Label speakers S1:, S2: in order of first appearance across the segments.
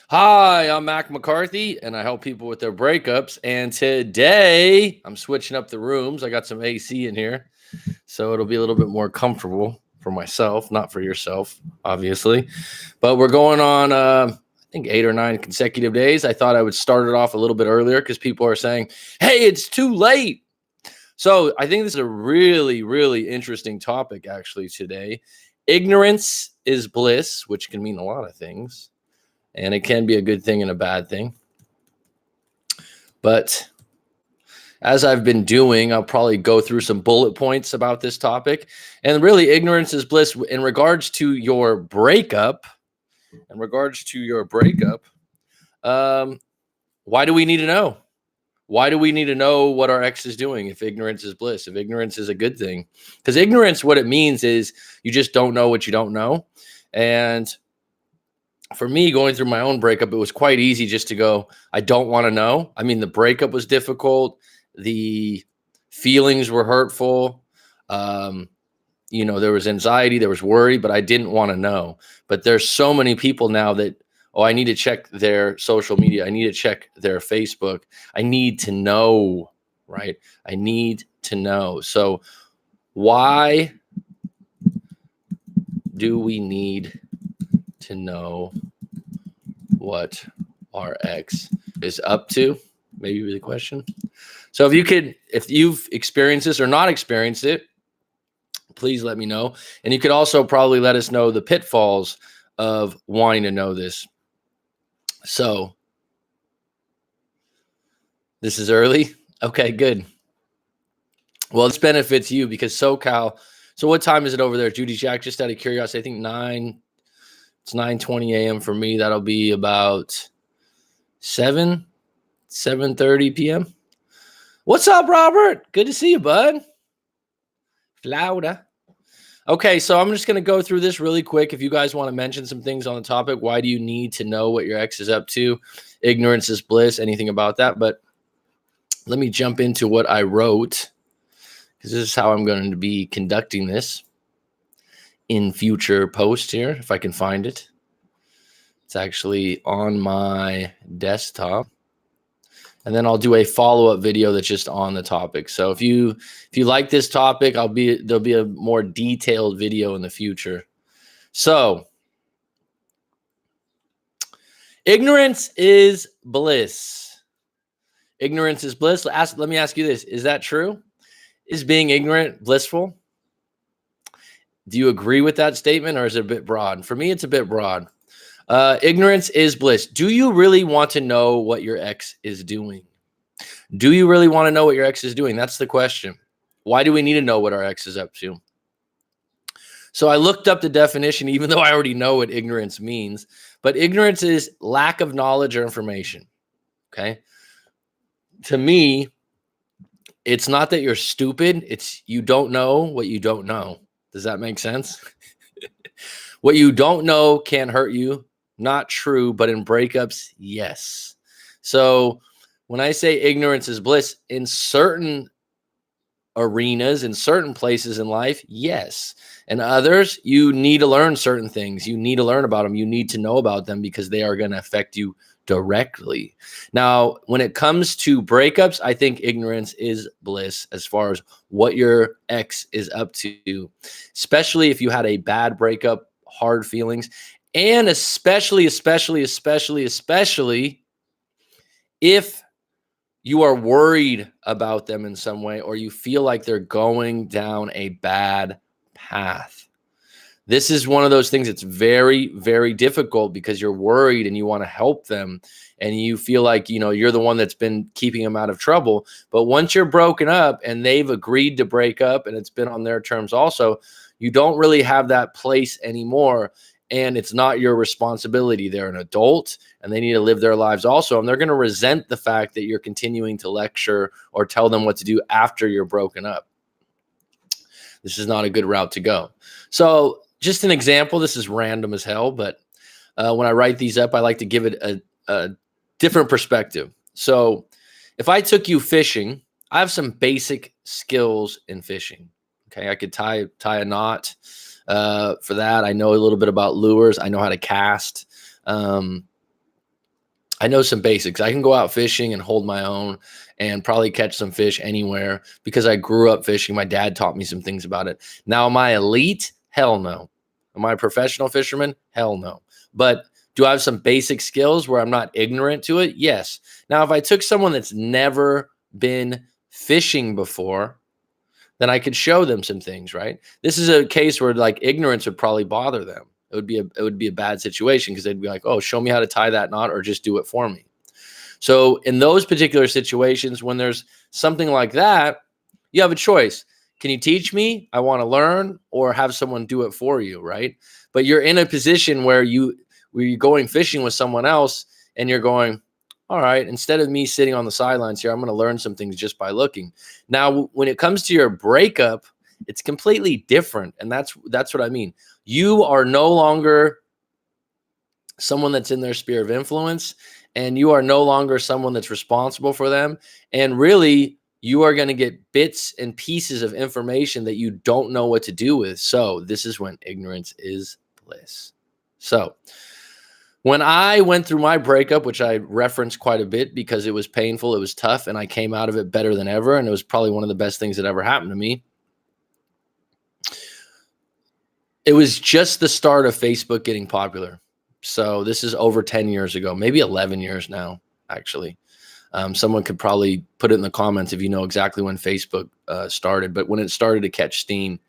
S1: Hi, I'm Mac McCarthy, and I help people with their breakups. And today I'm switching up the rooms. I got some AC in here, so it'll be a little bit more comfortable for myself, not for yourself, obviously. But we're going on, I think, 8 or 9 consecutive days. I thought I would start it off a little bit earlier because people are saying, hey, it's too late. So I think this is a really, really interesting topic, actually, today. Ignorance is bliss, which can mean a lot of things. And it can be a good thing and a bad thing. But as I've been doing, I'll probably go through some bullet points about this topic. And really, ignorance is bliss in regards to your breakup. In regards to your breakup, why do we need to know? Why do we need to know what our ex is doing if ignorance is bliss, if ignorance is a good thing? Because ignorance, what it means is you just don't know what you don't know. And for me, going through my own breakup, it was quite easy just to go, I don't want to know. I mean, the breakup was difficult. The feelings were hurtful. Um, there was anxiety, there was worry, but I didn't want to know. But there's so many people now that, oh, I need to check their social media. I need to check their Facebook. I need to know, right? I need to know. So why do we need to know what our ex is up to? Maybe the question. So if you've experienced this or not experienced it, please let me know. And you could also probably let us know the pitfalls of wanting to know this. So this is early. Okay, good. Well, this benefits you because SoCal. So what time is it over there, Judy Jack? Just out of curiosity, I think 9. It's 9:20 a.m. for me. That'll be about 7:30 p.m. What's up, Robert? Good to see you, bud. Flauda. Okay, so I'm just going to go through this really quick. If you guys want to mention some things on the topic, why do you need to know what your ex is up to? Ignorance is bliss, anything about that. But let me jump into what I wrote, because this is how I'm going to be conducting this in future posts here, if I can find it. It's actually on my desktop. And then I'll do a follow-up video that's just on the topic. So if you like this topic, there'll be a more detailed video in the future. So ignorance is bliss. Ignorance is bliss. Let me ask you this. Is that true? Is being ignorant blissful? Do you agree with that statement, or is it a bit broad? For me, it's a bit broad. Ignorance is bliss. Do you really want to know what your ex is doing? Do you really want to know what your ex is doing? That's the question. Why do we need to know what our ex is up to? So I looked up the definition, even though I already know what ignorance means. But ignorance is lack of knowledge or information. Okay. To me, it's not that you're stupid. It's you don't know what you don't know. Does that make sense? What you don't know can hurt you. Not true, but in breakups, yes. So when I say ignorance is bliss, in certain arenas, in certain places in life, yes. And others, you need to learn certain things. You need to learn about them. You need to know about them because they are going to affect you directly. Now, when it comes to breakups, I think ignorance is bliss as far as what your ex is up to, especially if you had a bad breakup, hard feelings, and especially if you are worried about them in some way, or you feel like they're going down a bad path. This is one of those things that's very, very difficult because you're worried and you want to help them. And you feel like, you're the one that's been keeping them out of trouble. But once you're broken up and they've agreed to break up and it's been on their terms also, you don't really have that place anymore. And it's not your responsibility. They're an adult and they need to live their lives also. And they're going to resent the fact that you're continuing to lecture or tell them what to do after you're broken up. This is not a good route to go. So just an example, this is random as hell, but when I write these up, I like to give it a different perspective. So if I took you fishing, I have some basic skills in fishing. Okay, I could tie a knot. For that, I know a little bit about lures. I know how to cast. I know some basics. I can go out fishing and hold my own and probably catch some fish anywhere because I grew up fishing. My dad taught me some things about it. Now, am I elite? Hell no. Am I a professional fisherman? Hell no. But do I have some basic skills where I'm not ignorant to it? Yes. Now, if I took someone that's never been fishing before, then I could show them some things, right? This is a case where like ignorance would probably bother them. It would be a bad situation because they'd be like, oh, show me how to tie that knot or just do it for me. So in those particular situations, when there's something like that, you have a choice. Can you teach me? I want to learn, or have someone do it for you, right? But you're in a position where you're going fishing with someone else and you're going, all right, instead of me sitting on the sidelines here, I'm going to learn some things just by looking. Now, when it comes to your breakup, it's completely different. And that's what I mean. You are no longer someone that's in their sphere of influence, and you are no longer someone that's responsible for them. And really, you are going to get bits and pieces of information that you don't know what to do with. So this is when ignorance is bliss. So when I went through my breakup, which I referenced quite a bit because it was painful, it was tough, and I came out of it better than ever, and it was probably one of the best things that ever happened to me. It was just the start of Facebook getting popular. So this is over 10 years ago, maybe 11 years now, actually. Someone could probably put it in the comments if you know exactly when Facebook started, but when it started to catch steam.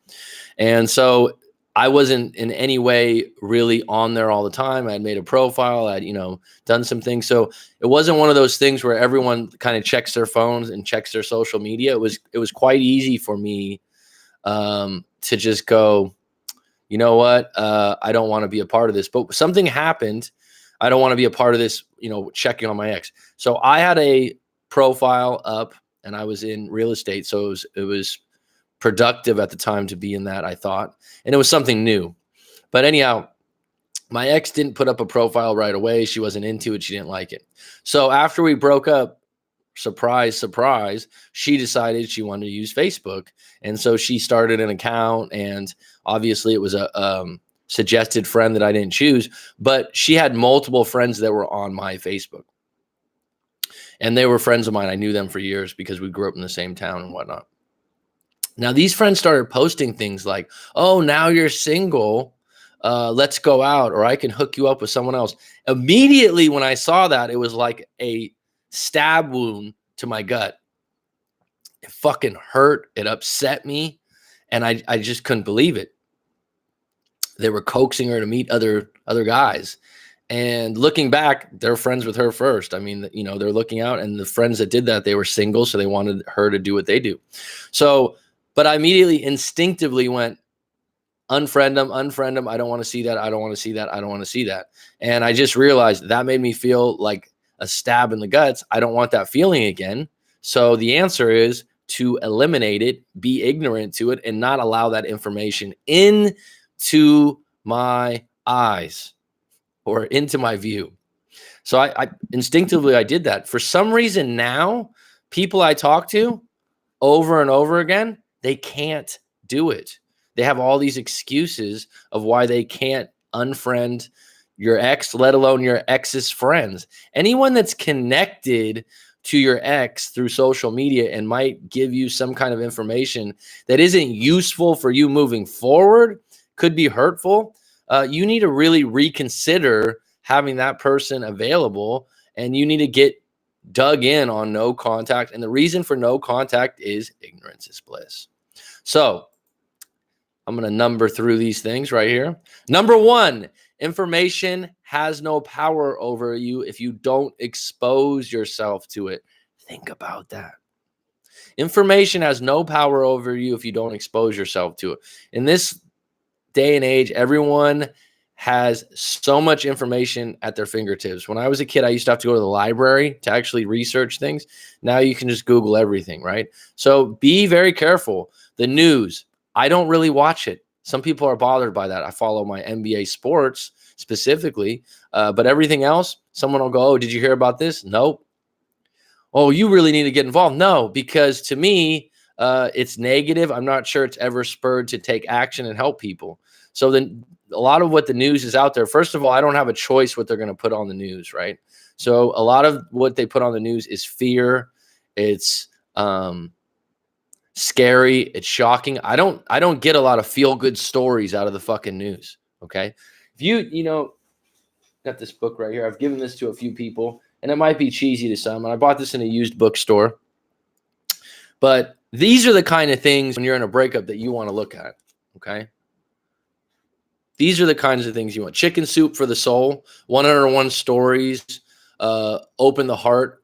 S1: And so I wasn't in any way really on there all the time. I had made a profile. I'd, done some things. So it wasn't one of those things where everyone kind of checks their phones and checks their social media. It was quite easy for me to just go, you know what? I don't want to be a part of this, but something happened. I don't want to be a part of this, checking on my ex. So I had a profile up and I was in real estate. So it was productive at the time to be in that, I thought, and it was something new. But anyhow, my ex didn't put up a profile right away. She wasn't into it. She didn't like it. So after we broke up, surprise, surprise, she decided she wanted to use Facebook. And so she started an account, and obviously it was a suggested friend that I didn't choose, but she had multiple friends that were on my Facebook. And they were friends of mine. I knew them for years because we grew up in the same town and whatnot. Now, these friends started posting things like, oh, now you're single. Let's go out, or I can hook you up with someone else. Immediately when I saw that, it was like a stab wound to my gut. It fucking hurt. It upset me. And I just couldn't believe it. They were coaxing her to meet other guys. And looking back, they're friends with her first. I mean, they're looking out, and the friends that did that, they were single. So they wanted her to do what they do. So, but I immediately instinctively went, unfriend them. I don't want to see that. I don't want to see that. I don't want to see that. And I just realized that made me feel like a stab in the guts. I don't want that feeling again. So the answer is to eliminate it, be ignorant to it, and not allow that information into my eyes or into my view. So I instinctively, I did that. For some reason now, people I talk to over and over again, they can't do it. They have all these excuses of why they can't unfriend your ex, let alone your ex's friends. Anyone that's connected to your ex through social media and might give you some kind of information that isn't useful for you moving forward, could be hurtful. You need to really reconsider having that person available, and you need to get dug in on no contact. And the reason for no contact is ignorance is bliss. So I'm going to number through these things right here. Number 1, information has no power over you if you don't expose yourself to it. Think about that. Information has no power over you if you don't expose yourself to it. In this day and age, everyone has so much information at their fingertips. When I was a kid, I used to have to go to the library to actually research things. Now you can just Google everything, right? So be very careful. The news, I don't really watch it. Some people are bothered by that. I follow my NBA sports specifically, but everything else, someone will go, oh, did you hear about this? Nope. Oh, you really need to get involved. No, because to me, it's negative. I'm not sure it's ever spurred to take action and help people. So then a lot of what the news is out there, first of all, I don't have a choice what they're going to put on the news, right? So a lot of what they put on the news is fear. It's scary. It's shocking. I don't get a lot of feel good stories out of the fucking news. Okay. If you know, got this book right here. I've given this to a few people, and it might be cheesy to some. And I bought this in a used bookstore. But these are the kind of things when you're in a breakup that you want to look at. Okay. These are the kinds of things you want. Chicken Soup for the Soul, 101 Stories, Open the Heart,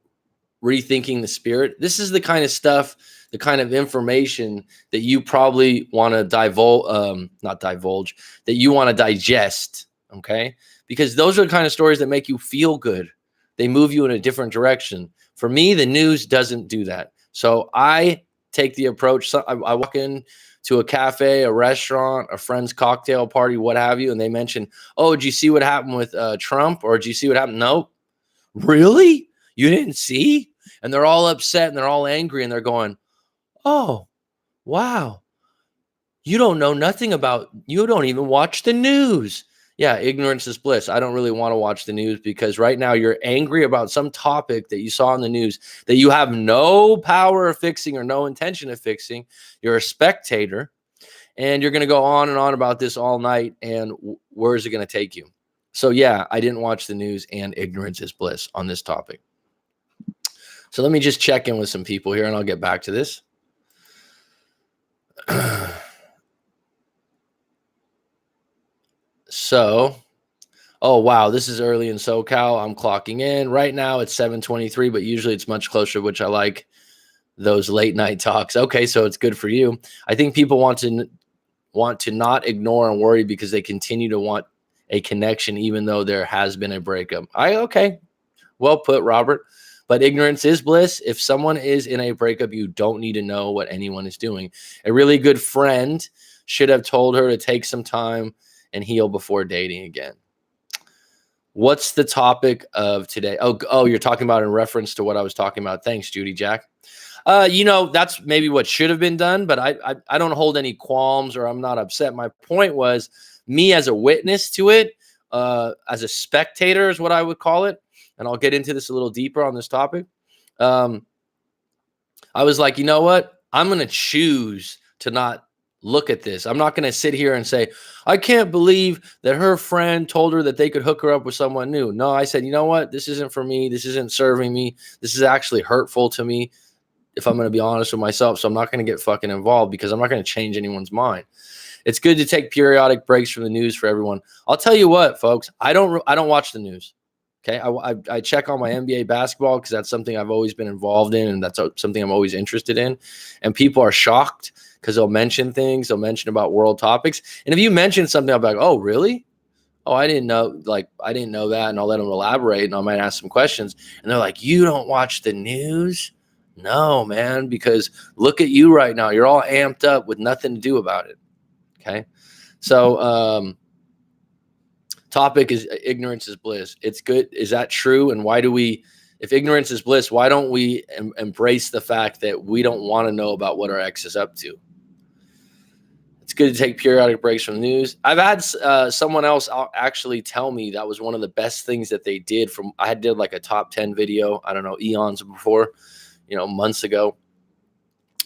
S1: Rethinking the Spirit. This is the kind of stuff, the kind of information that you probably want to not divulge, that you want to digest, okay? Because those are the kind of stories that make you feel good. They move you in a different direction. For me, the news doesn't do that. So I take the approach. I walk in to a cafe, a restaurant, a friend's cocktail party, what have you, and they mention, oh, did you see what happened with Trump? Or did you see what happened? Nope. Really? You didn't see? And they're all upset and they're all angry and they're going, oh, wow. You don't know nothing about, you don't even watch the news. Yeah, ignorance is bliss. I don't really want to watch the news because right now you're angry about some topic that you saw in the news that you have no power of fixing or no intention of fixing. You're a spectator and you're going to go on and on about this all night. And where is it going to take you? So yeah, I didn't watch the news and ignorance is bliss on this topic. So let me just check in with some people here and I'll get back to this. So, oh, wow, this is early in SoCal. I'm clocking in. Right now it's 7:23, but usually it's much closer, which I like those late night talks. Okay, so it's good for you. I think people want to not ignore and worry because they continue to want a connection even though there has been a breakup. Okay, well put, Robert. But ignorance is bliss. If someone is in a breakup, you don't need to know what anyone is doing. A really good friend should have told her to take some time and heal before dating again. What's the topic of today? Oh, you're talking about in reference to what I was talking about. Thanks, Judy Jack. That's maybe what should have been done, but I don't hold any qualms or I'm not upset. My point was me as a witness to it, as a spectator is what I would call it. And I'll get into this a little deeper on this topic. I was like, you know what? I'm going to choose to not look at this. I'm not going to sit here and say, I can't believe that her friend told her that they could hook her up with someone new. No, I said, you know what? This isn't for me. This isn't serving me. This is actually hurtful to me, if I'm going to be honest with myself. So I'm not going to get fucking involved because I'm not going to change anyone's mind. It's good to take periodic breaks from the news for everyone. I'll tell you what, folks, I don't watch the news. Okay. I check on my NBA basketball because that's something I've always been involved in. And that's something I'm always interested in. And people are shocked because they'll mention things. They'll mention about world topics. And if you mention something, I'll be like, oh, really? Oh, I didn't know. Like, I didn't know that. And I'll let them elaborate and I might ask some questions. And they're like, you don't watch the news? No, man, because look at you right now. You're all amped up with nothing to do about it. Okay. So, topic is ignorance is bliss. It's good. Is that true? And why do we, if ignorance is bliss, why don't we embrace the fact that we don't want to know about what our ex is up to? It's good to take periodic breaks from the news. I've had someone else actually tell me that was one of the best things that they did. I did like a top 10 video, I don't know, eons before, months ago.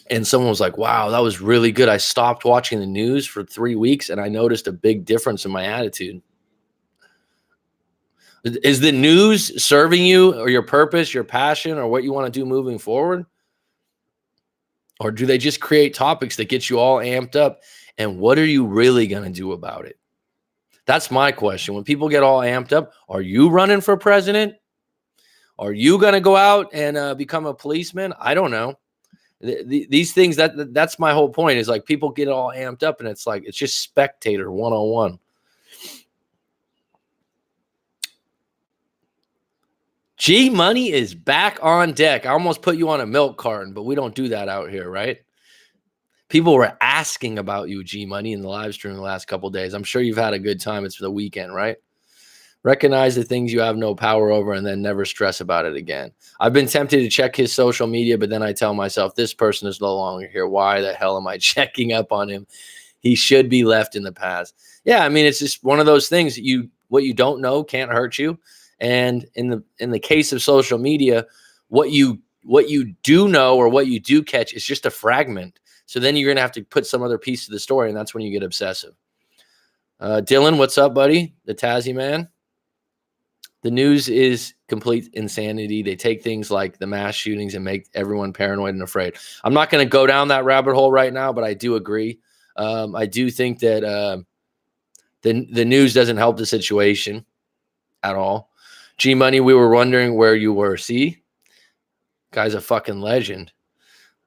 S1: And someone was like, wow, that was really good. I stopped watching the news for 3 weeks and I noticed a big difference in my attitude. Is the news serving you or your purpose, your passion, or what you want to do moving forward? Or do they just create topics that get you all amped up? And what are you really going to do about it? That's my question. When people get all amped up, are you running for president? Are you going to go out and become a policeman? I don't know. These things, that's my whole point, is like people get all amped up and it's like, it's just spectator 101. G Money is back on deck. I almost put you on a milk carton, but we don't do that out here, right? People were asking about you, G Money, in the live stream the last couple of days. I'm sure you've had a good time. It's for the weekend, right? Recognize the things you have no power over and then never stress about it again. I've been tempted to check his social media, but then I tell myself, this person is no longer here. Why the hell am I checking up on him? He should be left in the past. Yeah, I mean, it's just one of those things that what you don't know can't hurt you. And in the case of social media, what you do know or what you do catch is just a fragment. So then you're gonna have to put some other piece to the story, and that's when you get obsessive. Dylan, what's up, buddy? The Tazzy man. The news is complete insanity. They take things like the mass shootings and make everyone paranoid and afraid. I'm not going to go down that rabbit hole right now, but I do agree. I do think that the news doesn't help the situation at all. G Money, we were wondering where you were. See, guy's a fucking legend.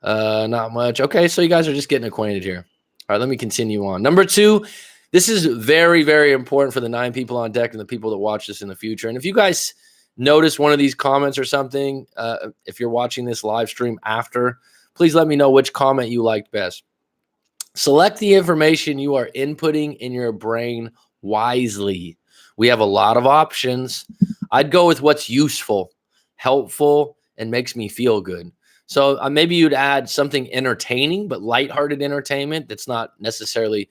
S1: Not much. Okay, so you guys are just getting acquainted here. All right, let me continue on. Number 2. This is very, very important for the 9 people on deck and the people that watch this in the future. And if you guys notice one of these comments or something, if you're watching this live stream after, please let me know which comment you liked best. Select the information you are inputting in your brain wisely. We have a lot of options. I'd go with what's useful, helpful, and makes me feel good. So maybe you'd add something entertaining, but lighthearted entertainment that's not necessarily,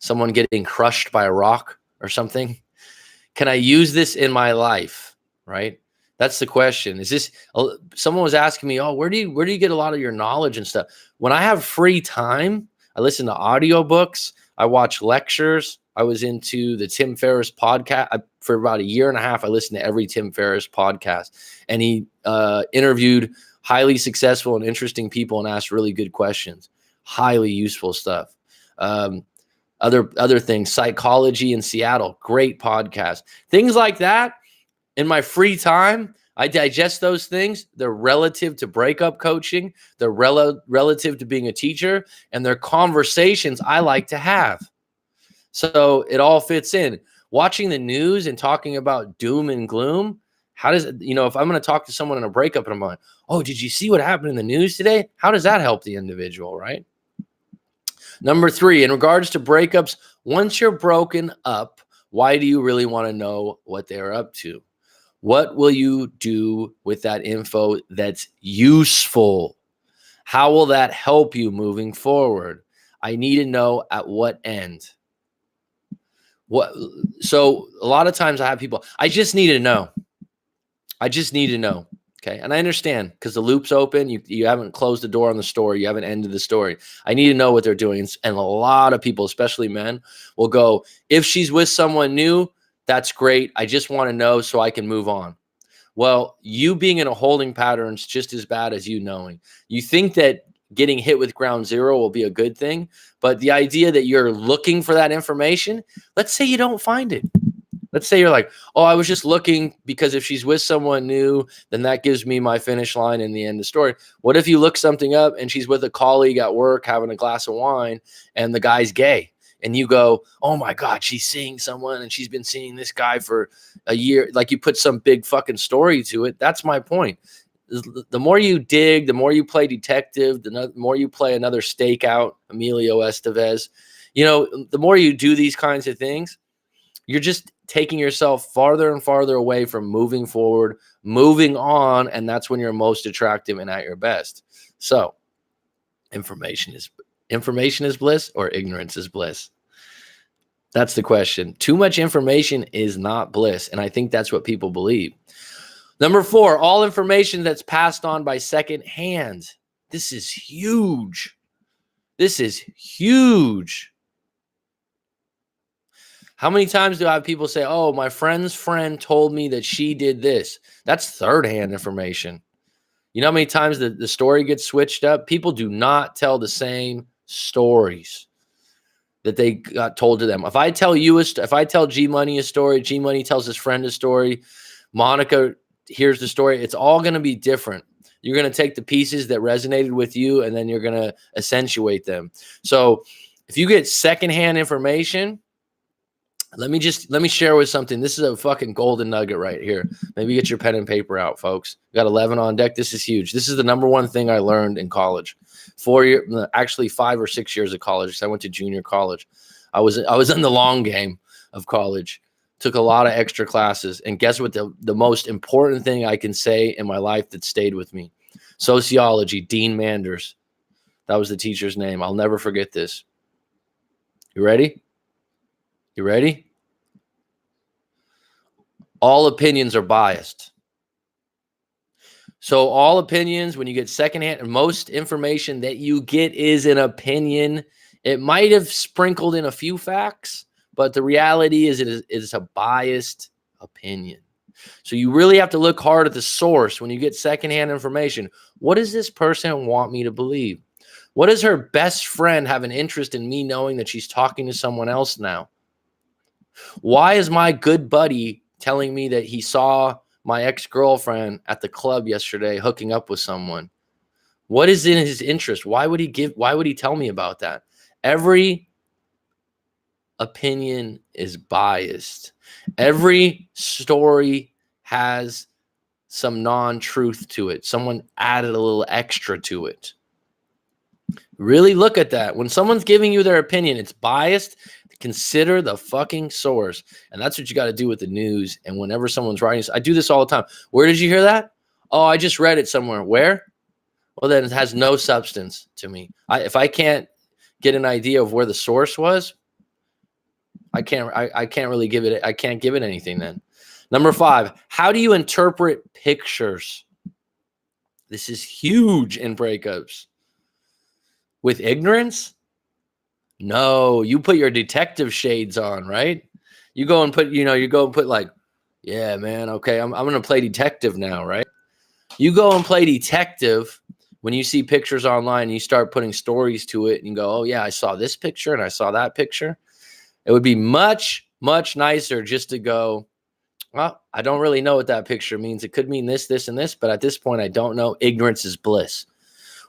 S1: someone getting crushed by a rock or something. Can I use this in my life? Right? That's the question. Is this, someone was asking me, where do you get a lot of your knowledge and stuff? When I have free time, I listen to audiobooks. I watch lectures. I was into the Tim Ferriss podcast for about 1.5 years. I listened to every Tim Ferriss podcast, and he interviewed highly successful and interesting people and asked really good questions. Highly useful stuff. Other things, Psychology in Seattle, great podcast. Things like that. In my free time, I digest those things. They're relative to breakup coaching. They're relative to being a teacher, and they're conversations I like to have. So it all fits in. Watching the news and talking about doom and gloom. How does it, if I'm going to talk to someone in a breakup and I'm like, did you see what happened in the news today? How does that help the individual, right? Number 3, in regards to breakups, once you're broken up, why do you really want to know what they're up to? What will you do with that info that's useful? How will that help you moving forward? I need to know at what end. So a lot of times I have people, I just need to know. Okay. And I understand because the loop's open. You haven't closed the door on the story. You haven't ended the story. I need to know what they're doing. And a lot of people, especially men, will go, if she's with someone new, that's great. I just want to know so I can move on. Well, you being in a holding pattern is just as bad as you knowing. You think that getting hit with ground zero will be a good thing, but the idea that you're looking for that information, let's say you don't find it. Let's say you're like, I was just looking because if she's with someone new, then that gives me my finish line in the end of the story. What if you look something up and she's with a colleague at work having a glass of wine and the guy's gay? And you go, oh my God, she's seeing someone and she's been seeing this guy for a year. Like you put some big fucking story to it. That's my point. The more you dig, the more you play detective, the more you play another stakeout, Emilio Estevez, the more you do these kinds of things, you're just taking yourself farther and farther away from moving forward, moving on. And that's when you're most attractive and at your best. So information is bliss or ignorance is bliss. That's the question. Too much information is not bliss. And I think that's what people believe. Number 4, all information that's passed on by second hand. This is huge. How many times do I have people say, my friend's friend told me that she did this? That's third-hand information. You know how many times the story gets switched up? People do not tell the same stories that they got told to them. If I tell G Money a story, G Money tells his friend a story, Monica hears the story, it's all going to be different. You're going to take the pieces that resonated with you and then you're going to accentuate them. So if you get secondhand information, let me share with something. This is a fucking golden nugget right here. Maybe get your pen and paper out, folks. We got 11 on deck. This is huge. This is the number one thing I learned in college. 5 or 6 years of college, because I went to junior college. I was in the long game of college. Took a lot of extra classes. And guess what? The most important thing I can say in my life that stayed with me. Sociology, Dean Manders. That was the teacher's name. I'll never forget this. You ready? You ready? All opinions are biased. So all opinions, when you get secondhand, most information that you get is an opinion. It might have sprinkled in a few facts, but the reality is it is a biased opinion. So you really have to look hard at the source when you get secondhand information. What does this person want me to believe? What does her best friend have an interest in me knowing that she's talking to someone else now? Why is my good buddy telling me that he saw my ex-girlfriend at the club yesterday hooking up with someone? What is in his interest? Why would he tell me about that? Every opinion is biased. Every story has some non-truth to it. Someone added a little extra to it. Really look at that. When someone's giving you their opinion, it's biased. Consider the fucking source. And that's what you got to do with the news. And whenever someone's writing, I do this all the time. Where did you hear that? Oh, I just read it somewhere. Where? Well, then it has no substance to me. If I can't get an idea of where the source was, I can't really give it. I can't give it anything then. Number 5, how do you interpret pictures? This is huge in breakups. With ignorance? No, you put your detective shades on, right? You go and put, like, yeah, man, okay, I'm going to play detective now, right? You go and play detective when you see pictures online and you start putting stories to it and you go, oh, yeah, I saw this picture and I saw that picture. It would be much, much nicer just to go, well, I don't really know what that picture means. It could mean this, this, and this, but at this point, I don't know. Ignorance is bliss.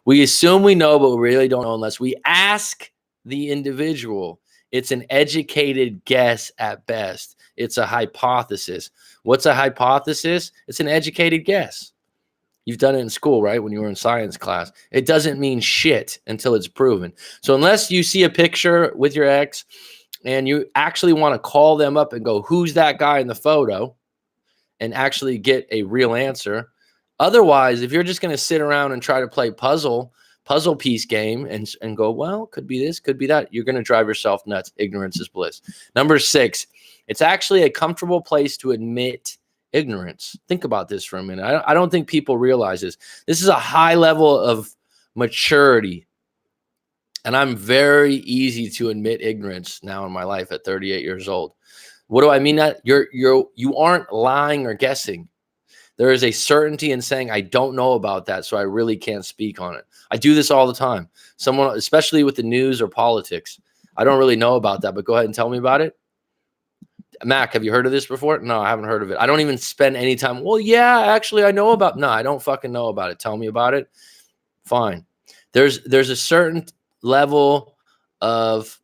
S1: We assume we know, but we really don't know unless we ask the individual. It's an educated guess at best. It's a hypothesis. What's a hypothesis? It's an educated guess. You've done it in school, right? When you were in science class. It doesn't mean shit until it's proven. So unless you see a picture with your ex and you actually want to call them up and go, who's that guy in the photo? And actually get a real answer. Otherwise, if you're just going to sit around and try to play puzzle piece game and go, well, could be this, could be that, you're going to drive yourself nuts. Ignorance is bliss. Number 6, it's actually a comfortable place to admit ignorance. Think about this for a minute. I don't think people realize this. This is a high level of maturity. And I'm very easy to admit ignorance now in my life at 38 years old. What do I mean that? You aren't lying or guessing. There is a certainty in saying, I don't know about that, so I really can't speak on it. I do this all the time. Someone, especially with the news or politics, I don't really know about that, but go ahead and tell me about it. Mac, have you heard of this before? No, I haven't heard of it. I don't even spend any time. Well, yeah, actually, I know about. No, I don't fucking know about it. Tell me about it. Fine. There's a certain level of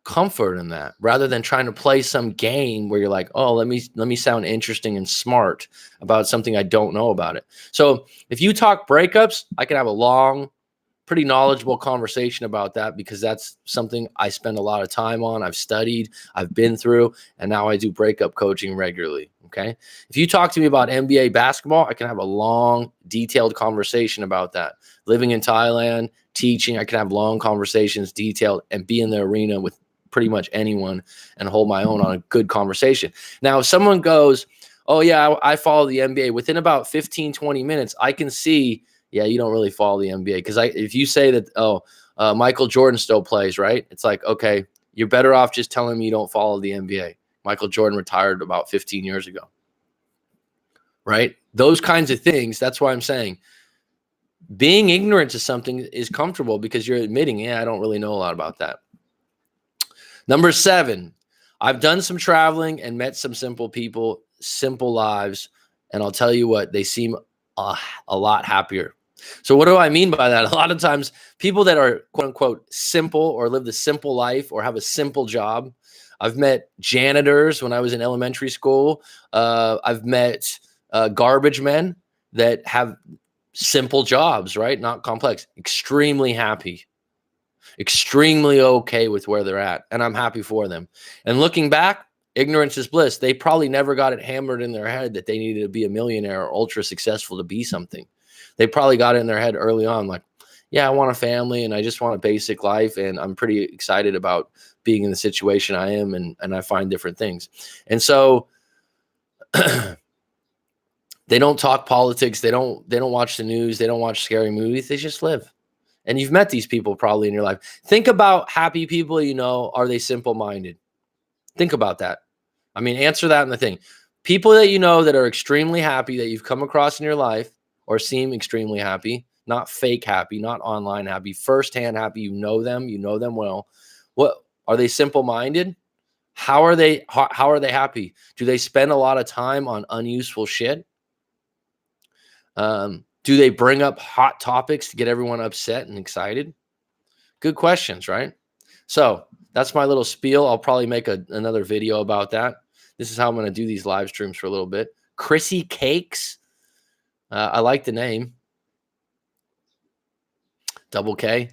S1: comfort in that, rather than trying to play some game where you're like, oh, let me sound interesting and smart about something I don't know about it. So if you talk breakups, I can have a long, pretty knowledgeable conversation about that, because that's something I spend a lot of time on. I've studied, I've been through, and now I do breakup coaching regularly. Okay. If you talk to me about NBA basketball, I can have a long, detailed conversation about that. Living in Thailand, teaching, I can have long conversations, detailed, and be in the arena with pretty much anyone and hold my own on a good conversation. Now, if someone goes, oh yeah, I follow the NBA, within about 15, 20 minutes, I can see, yeah, you don't really follow the NBA. Because if you say that, Michael Jordan still plays, right? It's like, okay, you're better off just telling me you don't follow the NBA. Michael Jordan retired about 15 years ago, right? Those kinds of things. That's why I'm saying being ignorant to something is comfortable, because you're admitting, yeah, I don't really know a lot about that. Number 7, I've done some traveling and met some simple people, simple lives. And I'll tell you what, they seem a lot happier. So what do I mean by that? A lot of times people that are quote unquote simple, or live the simple life, or have a simple job. I've met janitors when I was in elementary school. I've met garbage men that have simple jobs, right? Not complex, extremely happy, extremely okay with where they're at. And I'm happy for them. And looking back, ignorance is bliss. They probably never got it hammered in their head that they needed to be a millionaire or ultra successful to be something. They probably got it in their head early on, like, yeah, I want a family and I just want a basic life. And I'm pretty excited about being in the situation I am. And I find different things. And so they don't talk politics. They don't watch the news. They don't watch scary movies. They just live. And you've met these people probably in your life. Think about happy people, are they simple minded? Think about that. I mean, answer that in the thing. People that you know that are extremely happy that you've come across in your life or seem extremely happy, not fake happy, not online happy, firsthand happy. You know them well. What are they simple minded? How are they happy? Do they spend a lot of time on unuseful shit? Do they bring up hot topics to get everyone upset and excited? Good questions, right? So that's my little spiel. I'll probably make another video about that. This is how I'm going to do these live streams for a little bit. Chrissy Cakes. I like the name. Double K.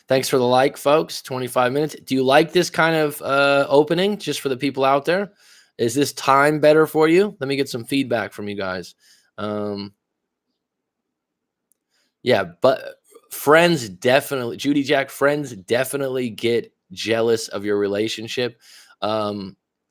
S1: Thanks for the like, folks. 25 minutes. Do you like this kind of opening just for the people out there? Is this time better for you? Let me get some feedback from you guys. Yeah, but friends definitely, Judy Jack, friends definitely get jealous of your relationship.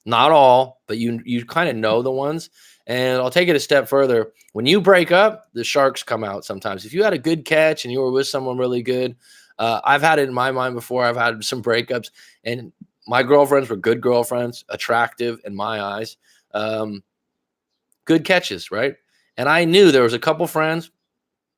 S1: Not all, but you kind of know the ones. And I'll take it a step further. When you break up, the sharks come out sometimes. If you had a good catch and you were with someone really good, I've had it in my mind before. I've had some breakups, and my girlfriends were good girlfriends, attractive in my eyes, good catches, right? And I knew there was a couple friends,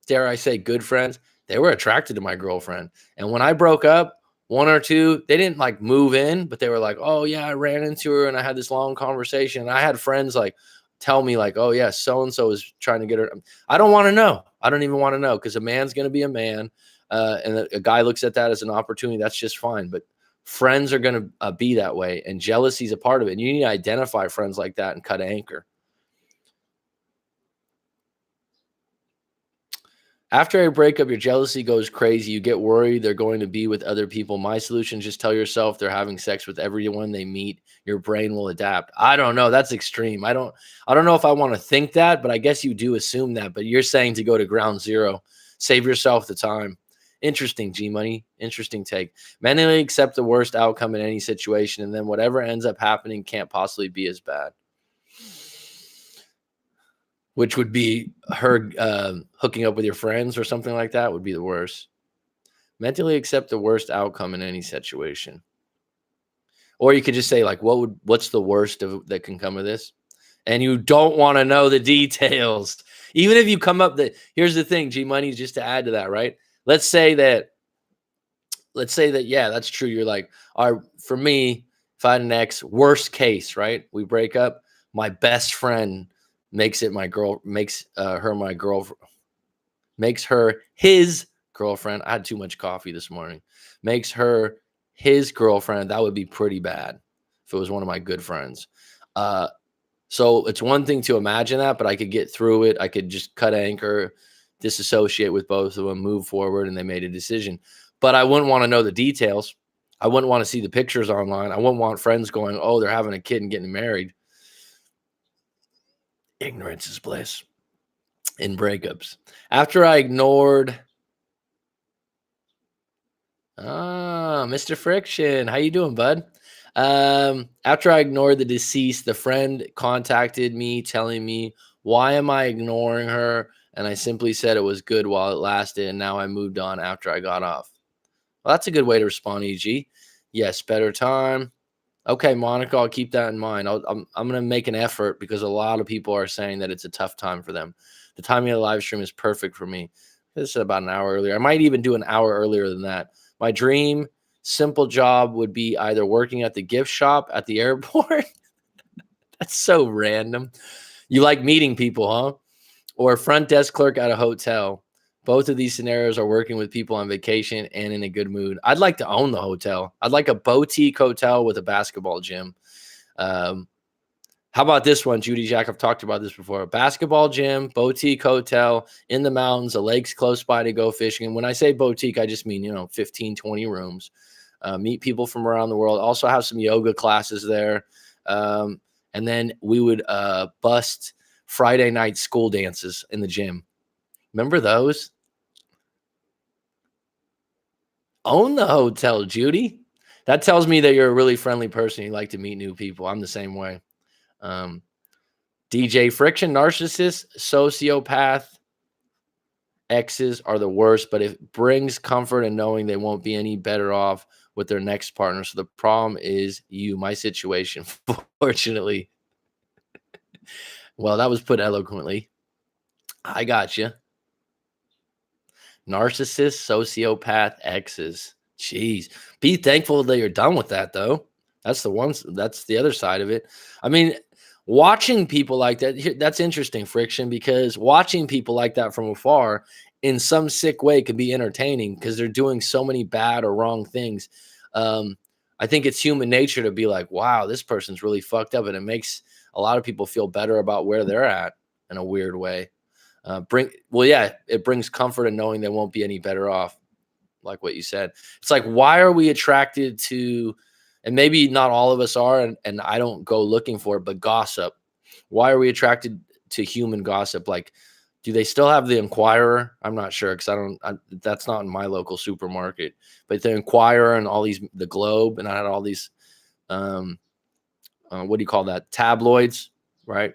S1: dare I say, good friends, they were attracted to my girlfriend. And when I broke up, one or two, they didn't like move in, but they were like, oh, yeah, I ran into her and I had this long conversation. And I had friends like tell me, like, oh, yeah, so and so is trying to get her. I don't want to know. I don't even want to know because a man's going to be a man. And a guy looks at that as an opportunity. That's just fine. But friends are going to be that way. And jealousy is a part of it. And you need to identify friends like that and cut anchor. After a breakup, your jealousy goes crazy. You get worried they're going to be with other people. My solution, just tell yourself they're having sex with everyone they meet. Your brain will adapt. I don't know. That's extreme. I don't know if I want to think that, but I guess you do assume that. But you're saying to go to ground zero. Save yourself the time. Interesting, G Money. Interesting take. Mentally accept the worst outcome in any situation, and then whatever ends up happening can't possibly be as bad. Which would be her hooking up with your friends or something like that would be the worst. Mentally accept the worst outcome in any situation. Or you could just say, like, what's the worst that can come of this? And you don't want to know the details. Even if you come up here's the thing, G Money, just to add to that, right? Let's say that, yeah, that's true. You're like, for me, if I had an ex, worst case, right? We break up, my best friend makes her his girlfriend. I had too much coffee this morning. Makes her his girlfriend. That would be pretty bad if it was one of my good friends. So it's one thing to imagine that, but I could get through it. I could just cut anchor, disassociate with both of them, move forward, and they made a decision. But I wouldn't want to know the details. I wouldn't want to see the pictures online. I wouldn't want friends going, oh, they're having a kid and getting married. Ignorance is bliss in breakups. After I ignored Mr. Friction, how you doing, bud? After I ignored the deceased, the friend contacted me telling me, why am I ignoring her? And I simply said it was good while it lasted, and now I moved on after I got off. Well, that's a good way to respond, EG. Yes, better time. Okay, Monica, I'll keep that in mind. I'm going to make an effort because a lot of people are saying that it's a tough time for them. The timing of the live stream is perfect for me. This is about an hour earlier. I might even do an hour earlier than that. My dream, simple job would be either working at the gift shop at the airport. That's so random. You like meeting people, huh? Or front desk clerk at a hotel. Both of these scenarios are working with people on vacation and in a good mood. I'd like to own the hotel. I'd like a boutique hotel with a basketball gym. How about this one, Judy Jack? I've talked about this before. A basketball gym, boutique hotel in the mountains, a lake's close by to go fishing. And when I say boutique, I just mean, 15, 20 rooms. Meet people from around the world. Also have some yoga classes there. And then we would bust Friday night school dances in the gym. Remember those? Own the hotel, Judy. That tells me that you're a really friendly person. You like to meet new people. I'm the same way. Um, DJ Friction, narcissist, sociopath, exes are the worst, but it brings comfort in knowing they won't be any better off with their next partner. So the problem is you, my situation, fortunately. Well, that was put eloquently. I got you. Narcissist, sociopath, exes. Jeez. Be thankful that you're done with that, though. That's the ones. That's the other side of it. I mean, watching people like that, that's interesting, Friction, because watching people like that from afar in some sick way can be entertaining because they're doing so many bad or wrong things. Um, I think it's human nature to be like, wow, this person's really fucked up. And it makes a lot of people feel better about where they're at in a weird way. It brings comfort in knowing they won't be any better off, like what you said. It's like, why are we attracted to, and maybe not all of us are, and I don't go looking for it, but gossip. Why are we attracted to human gossip? Like, do they still have the Inquirer? I'm not sure because that's not in my local supermarket, but the Inquirer and the Globe, and I had all these, what do you call that? Tabloids, right?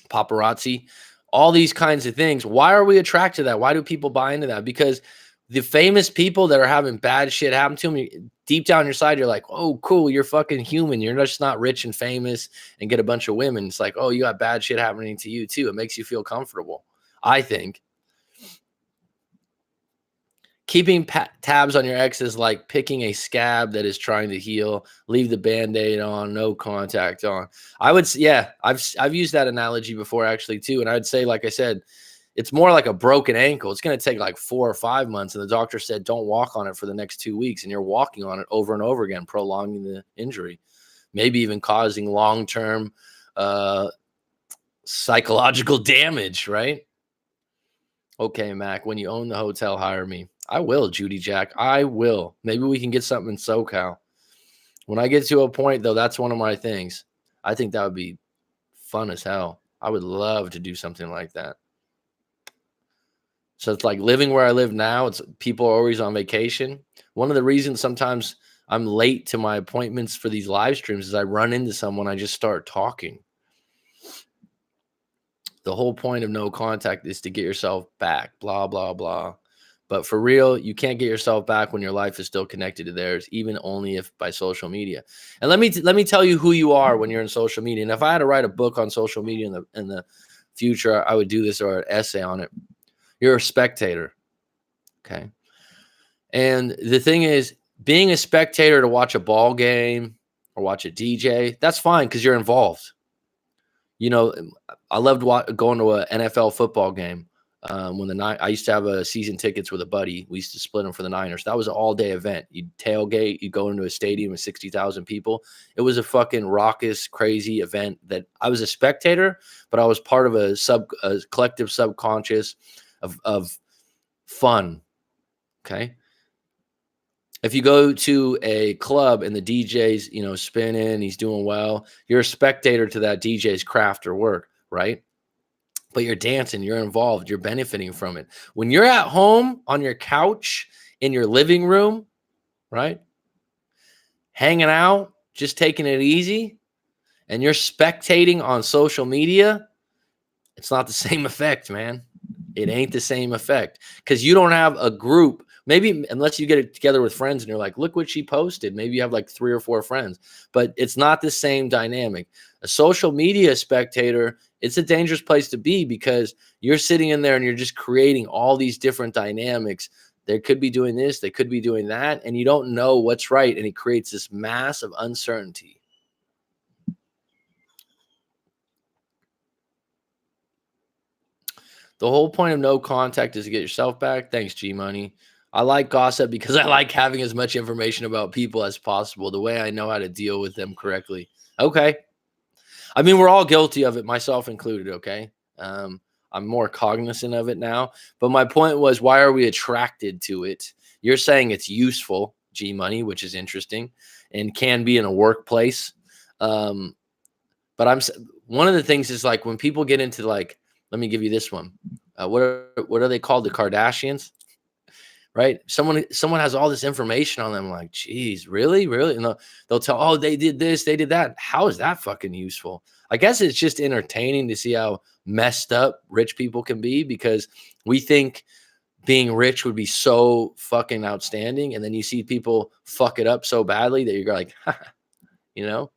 S1: Paparazzi, all these kinds of things. Why are we attracted to that? Why do people buy into that? Because the famous people that are having bad shit happen to them, deep down your side, you're like, oh, cool, you're fucking human. You're just not rich and famous and get a bunch of women. It's like, oh, you got bad shit happening to you too. It makes you feel comfortable, I think. Keeping tabs on your ex is like picking a scab that is trying to heal. Leave the Band-Aid on, no contact on. I would, yeah, I've used that analogy before actually too, and I'd say, like I said, it's more like a broken ankle. It's going to take like 4 or 5 months, and the doctor said don't walk on it for the next 2 weeks, and you're walking on it over and over again, prolonging the injury, maybe even causing long-term psychological damage, right? Okay, Mac, when you own the hotel, hire me. I will, Judy Jack. I will. Maybe we can get something in SoCal. When I get to a point, though, that's one of my things. I think that would be fun as hell. I would love to do something like that. So it's like living where I live now. It's people are always on vacation. One of the reasons sometimes I'm late to my appointments for these live streams is I run into someone, I just start talking. The whole point of no contact is to get yourself back, blah, blah, blah. But for real, you can't get yourself back when your life is still connected to theirs, even only if by social media. And let me tell you who you are when you're in social media. And if I had to write a book on social media in the future, I would do this, or an essay on it. You're a spectator, okay? And the thing is, being a spectator to watch a ball game or watch a DJ, that's fine because you're involved. You know, I loved going to an NFL football game. When I used to have a season tickets with a buddy. We used to split them for the Niners. That was an all-day event. You'd tailgate. You'd go into a stadium with 60,000 people. It was a fucking raucous, crazy event that I was a spectator, but I was part of a collective subconscious of fun. Okay. If you go to a club and the DJ's, spinning, he's doing well, you're a spectator to that DJ's craft or work, right? But you're dancing, you're involved, you're benefiting from it. When you're at home on your couch in your living room, right? Hanging out, just taking it easy, and you're spectating on social media, it's not the same effect, man. It ain't the same effect because you don't have a group. Maybe unless you get it together with friends and you're like, look what she posted. Maybe you have like 3 or 4 friends, but it's not the same dynamic. A social media spectator, it's a dangerous place to be because you're sitting in there and you're just creating all these different dynamics. They could be doing this, they could be doing that, and you don't know what's right. And it creates this mass of uncertainty. The whole point of no contact is to get yourself back. Thanks, G Money. I like gossip because I like having as much information about people as possible, the way I know how to deal with them correctly. Okay. I mean, we're all guilty of it, myself included, okay? I'm more cognizant of it now. But my point was, why are we attracted to it? You're saying it's useful, G Money, which is interesting, and can be in a workplace. But one of the things is like when people get into like, let me give you this one. What are they called? The Kardashians. right? Someone has all this information on them, like, geez, really? Really? And they'll tell, oh, they did this, they did that. How is that fucking useful? I guess it's just entertaining to see how messed up rich people can be, because we think being rich would be so fucking outstanding. And then you see people fuck it up so badly that you're like, you know,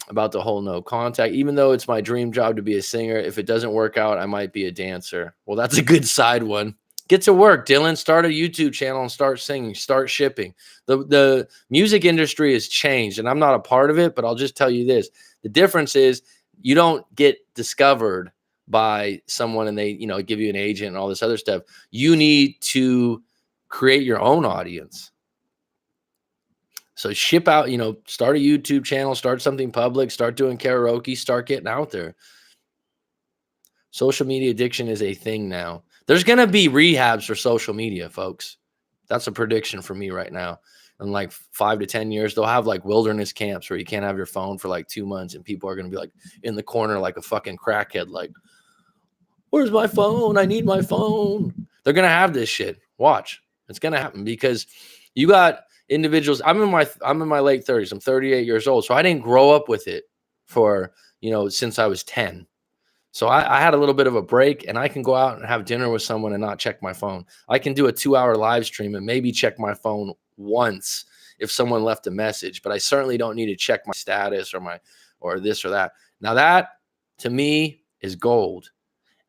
S1: about the whole no contact. Even though it's my dream job to be a singer, if it doesn't work out, I might be a dancer. Well, that's a good side one. Get to work, Dylan. Start a YouTube channel and start singing, start shipping. The music industry has changed, and I'm not a part of it, but I'll just tell you this. The difference is you don't get discovered by someone and they, you know, give you an agent and all this other stuff. You need to create your own audience. So ship out, you know, start a YouTube channel, start something public, start doing karaoke, start getting out there. Social media addiction is a thing now. There's going to be rehabs for social media, folks. That's a prediction for me right now. In like 5 to 10 years, they'll have like wilderness camps where you can't have your phone for like 2 months, and people are going to be like in the corner like a fucking crackhead, like, where's my phone? I need my phone. They're going to have this shit. Watch. It's going to happen, because you got individuals. I'm in my late 30s. I'm 38 years old. So I didn't grow up with it for, you know, since I was 10. So I had a little bit of a break, and I can go out and have dinner with someone and not check my phone. I can do a 2-hour live stream and maybe check my phone once if someone left a message, but I certainly don't need to check my status or this or that. Now that to me is gold.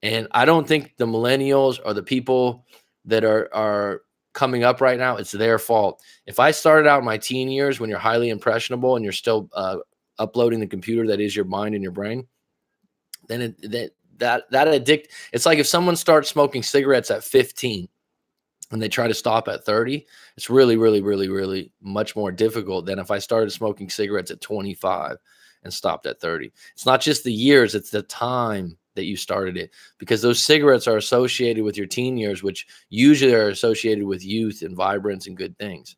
S1: And I don't think the millennials or the people that are coming up right now, it's their fault. If I started out in my teen years, when you're highly impressionable and you're still uploading the computer that is your mind and your brain, then it's like if someone starts smoking cigarettes at 15 and they try to stop at 30, it's really, really, really, really much more difficult than if I started smoking cigarettes at 25 and stopped at 30. It's not just the years, it's the time that you started it, because those cigarettes are associated with your teen years, which usually are associated with youth and vibrance and good things.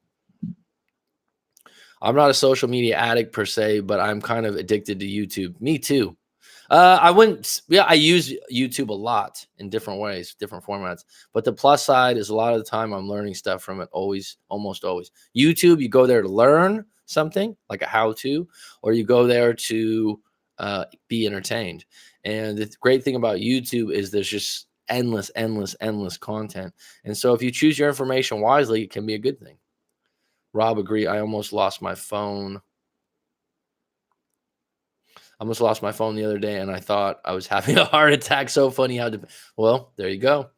S1: I'm not a social media addict per se, but I'm kind of addicted to YouTube. Me too. I use YouTube a lot in different ways, different formats. But the plus side is a lot of the time I'm learning stuff from it, almost always. YouTube, you go there to learn something like a how-to, or you go there to be entertained. And the great thing about YouTube is there's just endless content. And so if you choose your information wisely, it can be a good thing. Rob, agree. I almost lost my phone. I almost lost my phone the other day, and I thought I was having a heart attack. So funny how well, there you go.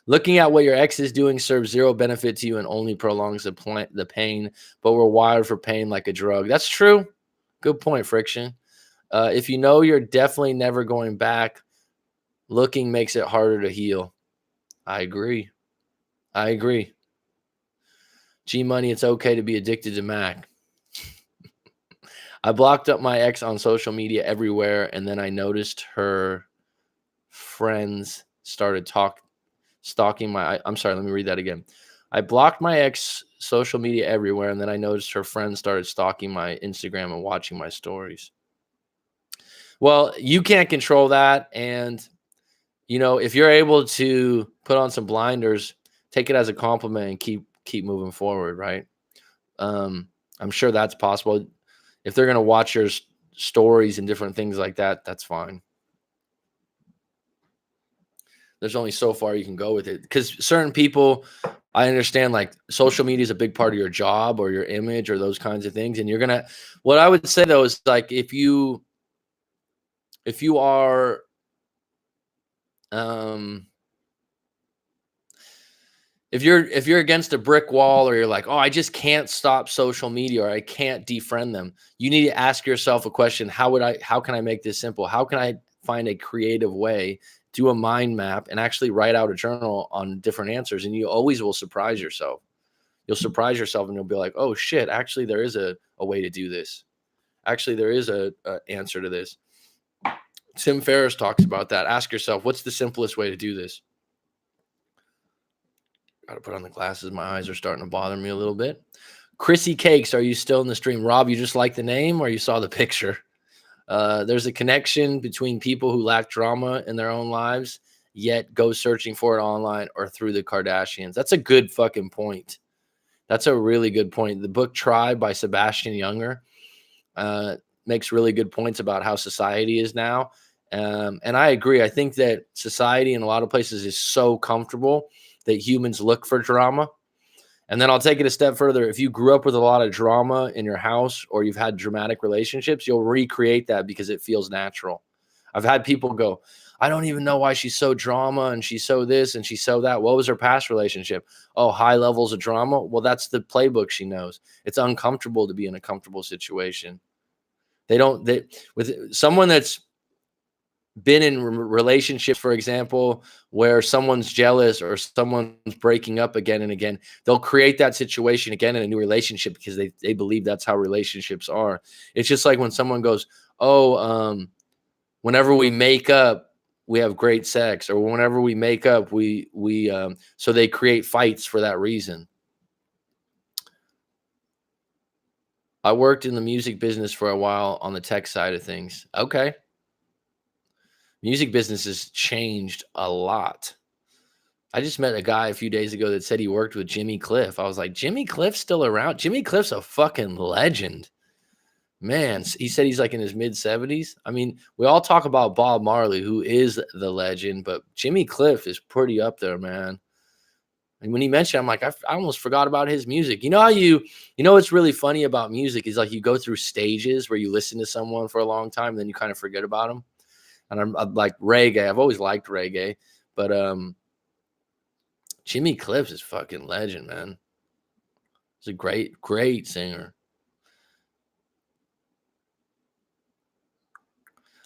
S1: Looking at what your ex is doing serves zero benefit to you and only prolongs the pain, but we're wired for pain like a drug. That's true. Good point, Friction. If you know you're definitely never going back, looking makes it harder to heal. I agree. G Money, it's okay to be addicted to Mac. I blocked up my ex on social media everywhere, and then I noticed her friends started stalking my. I'm sorry, let me read that again. I blocked my ex social media everywhere, and then I noticed her friends started stalking my Instagram and watching my stories. Well, you can't control that, and you know, if you're able to put on some blinders, take it as a compliment and keep moving forward, right? I'm sure that's possible. If they're going to watch your stories and different things like that, that's fine. There's only so far you can go with it, because certain people, I understand, like social media is a big part of your job or your image or those kinds of things. And what I would say though is, like, if you are, if you're against a brick wall, or you're like, oh, I just can't stop social media, or I can't defriend them, you need to ask yourself a question. How can I make this simple? How can I find a creative way, do a mind map, and actually write out a journal on different answers? And you always will surprise yourself. You'll surprise yourself, and you'll be like, oh shit, actually there is a way to do this. Actually, there is a answer to this. Tim Ferriss talks about that. Ask yourself, what's the simplest way to do this? Got to put on the glasses. My eyes are starting to bother me a little bit. Chrissy Cakes, are you still in the stream? Rob, you just like the name, or you saw the picture? There's a connection between people who lack drama in their own lives yet go searching for it online or through the Kardashians. That's a good fucking point. That's a really good point. The book Tribe by Sebastian Junger makes really good points about how society is now. And I agree. I think that society in a lot of places is so comfortable that humans look for drama. And then I'll take it a step further. If you grew up with a lot of drama in your house or you've had dramatic relationships, you'll recreate that because it feels natural. I've had people go, I don't even know why she's so drama and she's so this and she's so that. What was her past relationship? Oh, high levels of drama. Well, that's the playbook she knows. It's uncomfortable to be in a comfortable situation. With someone that's been in relationships, for example, where someone's jealous or someone's breaking up again and again, they'll create that situation again in a new relationship because they believe that's how relationships are. It's just like when someone goes, oh, whenever we make up, we have great sex, or whenever we make up, so they create fights for that reason. I worked in the music business for a while on the tech side of things. Okay. Music business has changed a lot. I just met a guy a few days ago that said he worked with Jimmy Cliff. I was like, Jimmy Cliff's still around? Jimmy Cliff's a fucking legend. Man, he said he's like in his mid-70s. I mean, we all talk about Bob Marley, who is the legend, but Jimmy Cliff is pretty up there, man. And when he mentioned it, I'm like, I almost forgot about his music. You know how what's really funny about music is like you go through stages where you listen to someone for a long time, and then you kind of forget about them. And I'm like reggae. I've always liked reggae, but Jimmy Cliff's is fucking legend, man. He's a great, great singer.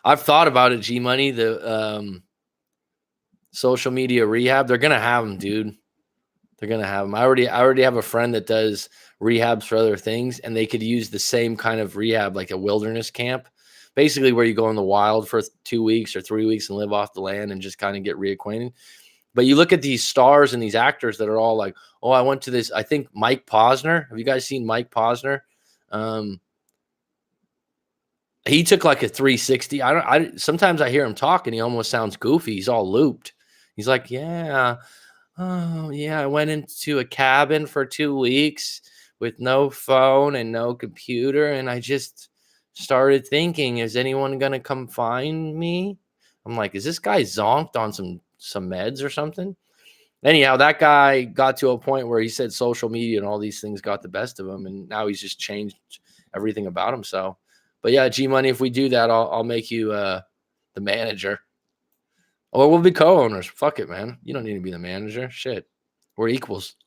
S1: I've thought about it, G Money, the social media rehab. They're gonna have them, dude. They're gonna have them. I already have a friend that does rehabs for other things, and they could use the same kind of rehab, like a wilderness camp, basically where you go in the wild for 2 weeks or 3 weeks and live off the land and just kind of get reacquainted. But you look at these stars and these actors that are all like, oh, I went to this. I think Mike Posner. Have you guys seen Mike Posner? He took like a 360. Sometimes I hear him talk and he almost sounds goofy. He's all looped. He's like, yeah. Oh, yeah. I went into a cabin for 2 weeks with no phone and no computer. And I just started thinking, is anyone going to come find me? I'm like, is this guy zonked on some meds or something? Anyhow, that guy got to a point where he said social media and all these things got the best of him. And now he's just changed everything about himself. But yeah, G Money, if we do that, I'll make you the manager. Or we'll be co-owners. Fuck it, man. You don't need to be the manager. Shit. We're equals.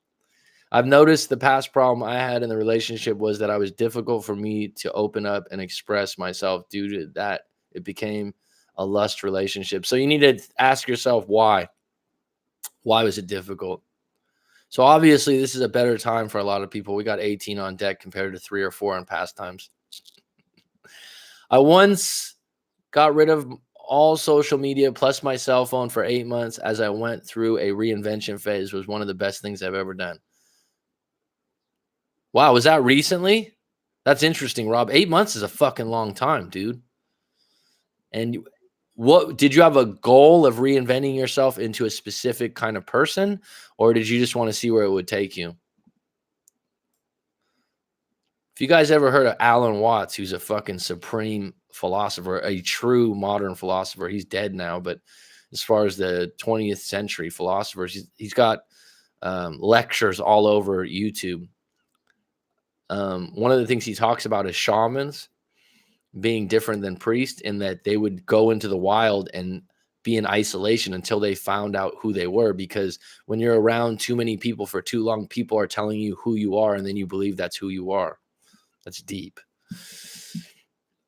S1: I've noticed the past problem I had in the relationship was that I was difficult for me to open up and express myself. Due to that, it became a lust relationship. So you need to ask yourself why. Why was it difficult? So obviously this is a better time for a lot of people. We got 18 on deck compared to 3 or 4 in past times. I once got rid of all social media plus my cell phone for 8 months as I went through a reinvention phase. Was one of the best things I've ever done. Wow, was that recently? That's interesting, Rob. 8 months is a fucking long time, dude. And what did you have a goal of reinventing yourself into a specific kind of person, or did you just want to see where it would take you? If you guys ever heard of Alan Watts, who's a fucking supreme philosopher, a true modern philosopher, he's dead now, but as far as the 20th century philosophers, he's got lectures all over YouTube. One of the things he talks about is shamans being different than priests in that they would go into the wild and be in isolation until they found out who they were, because when you're around too many people for too long, people are telling you who you are, and then you believe that's who you are. That's deep.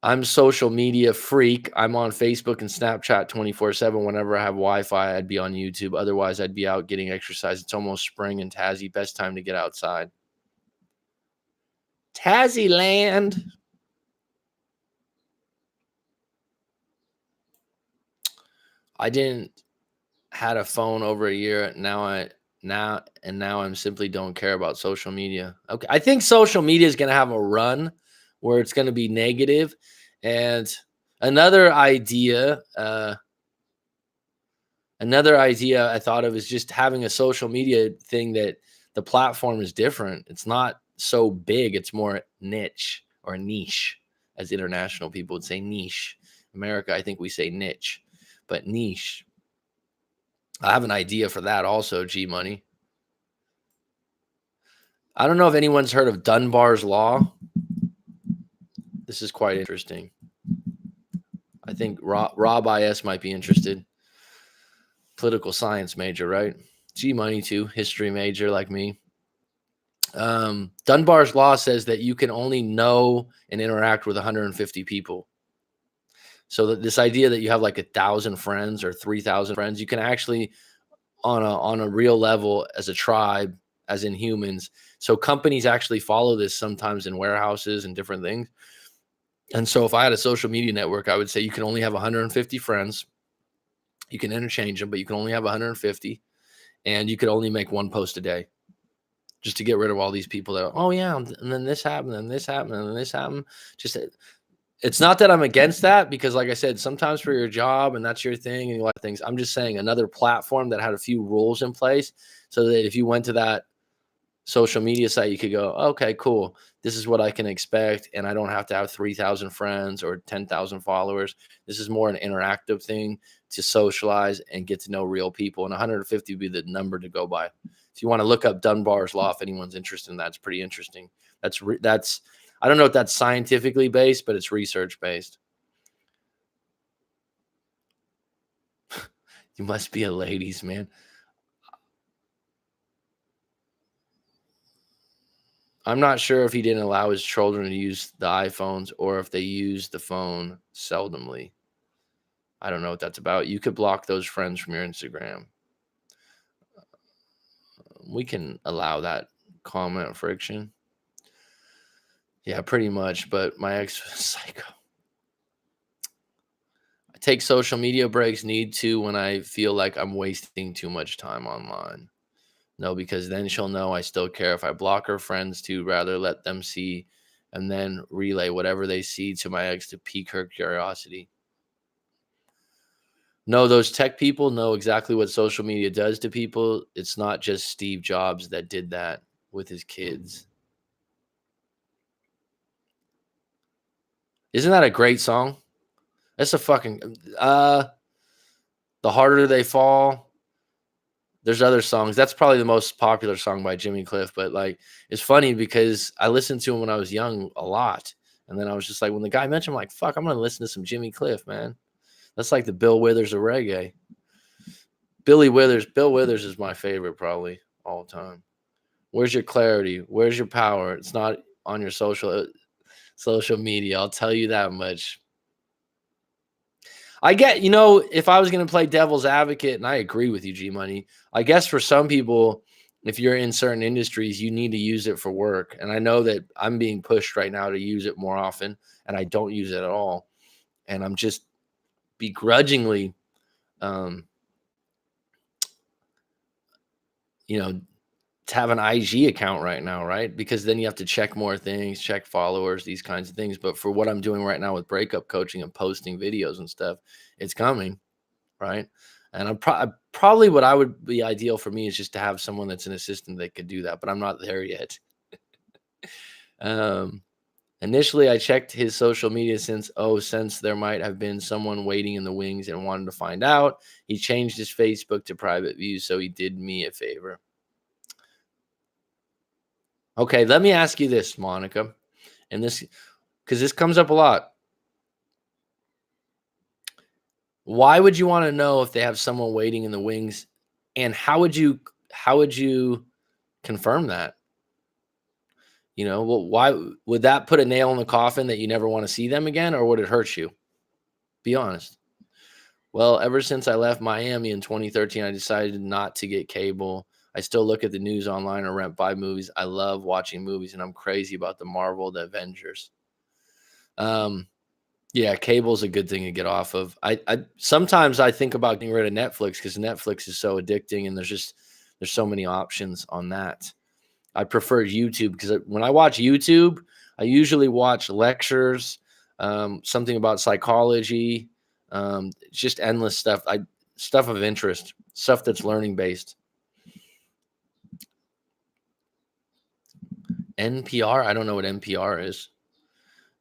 S1: I'm social media freak. I'm on Facebook and Snapchat 24/7. Whenever I have Wi-Fi, I'd be on YouTube. Otherwise, I'd be out getting exercise. It's almost spring in Tassie. Best time to get outside. Tassie land. I didn't had a phone over a year. Now I'm simply don't care about social media. Okay. I think social media is going to have a run where it's going to be negative. And another idea, Another idea I thought of is just having a social media thing that the platform is different. It's not so big. It's more niche or niche, as international people would say niche. America, I think we say niche, but niche. I have an idea for that also, G Money. I don't know if anyone's heard of Dunbar's Law. This is quite interesting. I think Rob IS might be interested. Political science major, right? G Money too, history major like me. Dunbar's Law says that you can only know and interact with 150 people. So that this idea that you have like 1,000 friends or 3,000 friends, you can actually on a real level as a tribe, as in humans. So companies actually follow this sometimes in warehouses and different things. And so if I had a social media network, I would say you can only have 150 friends. You can interchange them, but you can only have 150, and you could only make one post a day, just to get rid of all these people that, oh yeah, and then this happened, and this happened, and then this happened. Just it's not that I'm against that, because like I said, sometimes for your job and that's your thing and a lot of things. I'm just saying another platform that had a few rules in place so that if you went to that social media site, you could go, okay, cool. This is what I can expect. And I don't have to have 3,000 friends or 10,000 followers. This is more an interactive thing to socialize and get to know real people. And 150 would be the number to go by. If you want to look up Dunbar's Law, if anyone's interested in that, it's pretty interesting. That's I don't know if that's scientifically based, but it's research based. You must be a ladies' man. I'm not sure if he didn't allow his children to use the iPhones or if they use the phone seldomly. I don't know what that's about. You could block those friends from your Instagram. We can allow that comment friction. Yeah, pretty much. But my ex was psycho. I take social media breaks, need to, when I feel like I'm wasting too much time online. No, because then she'll know I still care. If I block her friends to rather let them see and then relay whatever they see to my ex to pique her curiosity. No, those tech people know exactly what social media does to people. It's not just Steve Jobs that did that with his kids. Isn't that a great song? That's a fucking The Harder They Fall. There's other songs. That's probably the most popular song by Jimmy Cliff, but like it's funny because I listened to him when I was young a lot. And then I was just like, when the guy mentioned, I'm like, fuck, I'm gonna listen to some Jimmy Cliff, man. That's like the Bill Withers of reggae. Bill Withers is my favorite probably all the time. Where's your clarity? Where's your power? It's not on your social media. I'll tell you that much. I get, if I was going to play devil's advocate, and I agree with you, G Money, I guess for some people, if you're in certain industries, you need to use it for work. And I know that I'm being pushed right now to use it more often, and I don't use it at all. And I'm just begrudgingly, to have an IG account right now, right? Because then you have to check more things, check followers, these kinds of things. But for what I'm doing right now with breakup coaching and posting videos and stuff, it's coming, right? And I'm probably what I would be ideal for me is just to have someone that's an assistant that could do that, but I'm not there yet. Initially, I checked his social media since there might have been someone waiting in the wings and wanted to find out. He changed his Facebook to private view, so he did me a favor. Okay, let me ask you this, Monica, and this, because this comes up a lot. Why would you want to know if they have someone waiting in the wings, and how would you confirm that? Well, why would that put a nail in the coffin that you never want to see them again, or would it hurt you? Be honest. Well, ever since I left Miami in 2013, I decided not to get cable. I still look at the news online or rent buy movies. I love watching movies, and I'm crazy about the Marvel, the Avengers. Yeah, cable's a good thing to get off of. I sometimes I think about getting rid of Netflix because Netflix is so addicting, and there's so many options on that. I prefer YouTube because when I watch YouTube, I usually watch lectures, something about psychology, just endless stuff. stuff of interest, stuff that's learning based. NPR? I don't know what NPR is.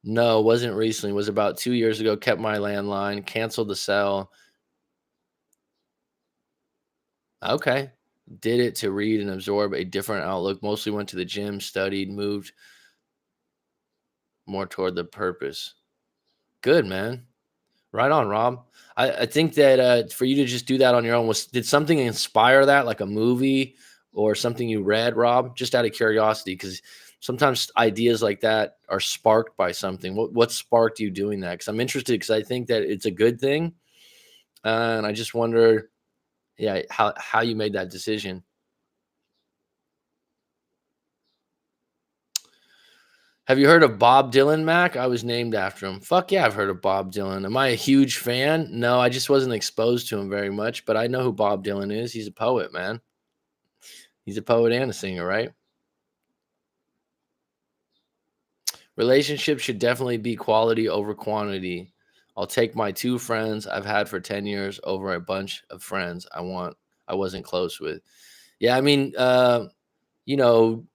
S1: No, wasn't recently. Was about 2 years ago. Kept my landline, canceled the cell. Okay. Did it to read and absorb a different outlook. Mostly went to the gym, studied, moved more toward the purpose. Good, man. Right on, Rob. I think that for you to just do that on your own did something inspire that, like a movie or something you read, Rob? Just out of curiosity, because sometimes ideas like that are sparked by something. What sparked you doing that? Because I'm interested, because I think that it's a good thing, and I just wonder, yeah, how you made that decision. Have you heard of Bob Dylan, Mac? I was named after him. Fuck yeah, I've heard of Bob Dylan. Am I a huge fan? No, I just wasn't exposed to him very much, but I know who Bob Dylan is. He's a poet, man. He's a poet and a singer, right? Relationships should definitely be quality over quantity. I'll take my 2 friends I've had for 10 years over a bunch of friends I wasn't close with. Yeah, I mean, you know,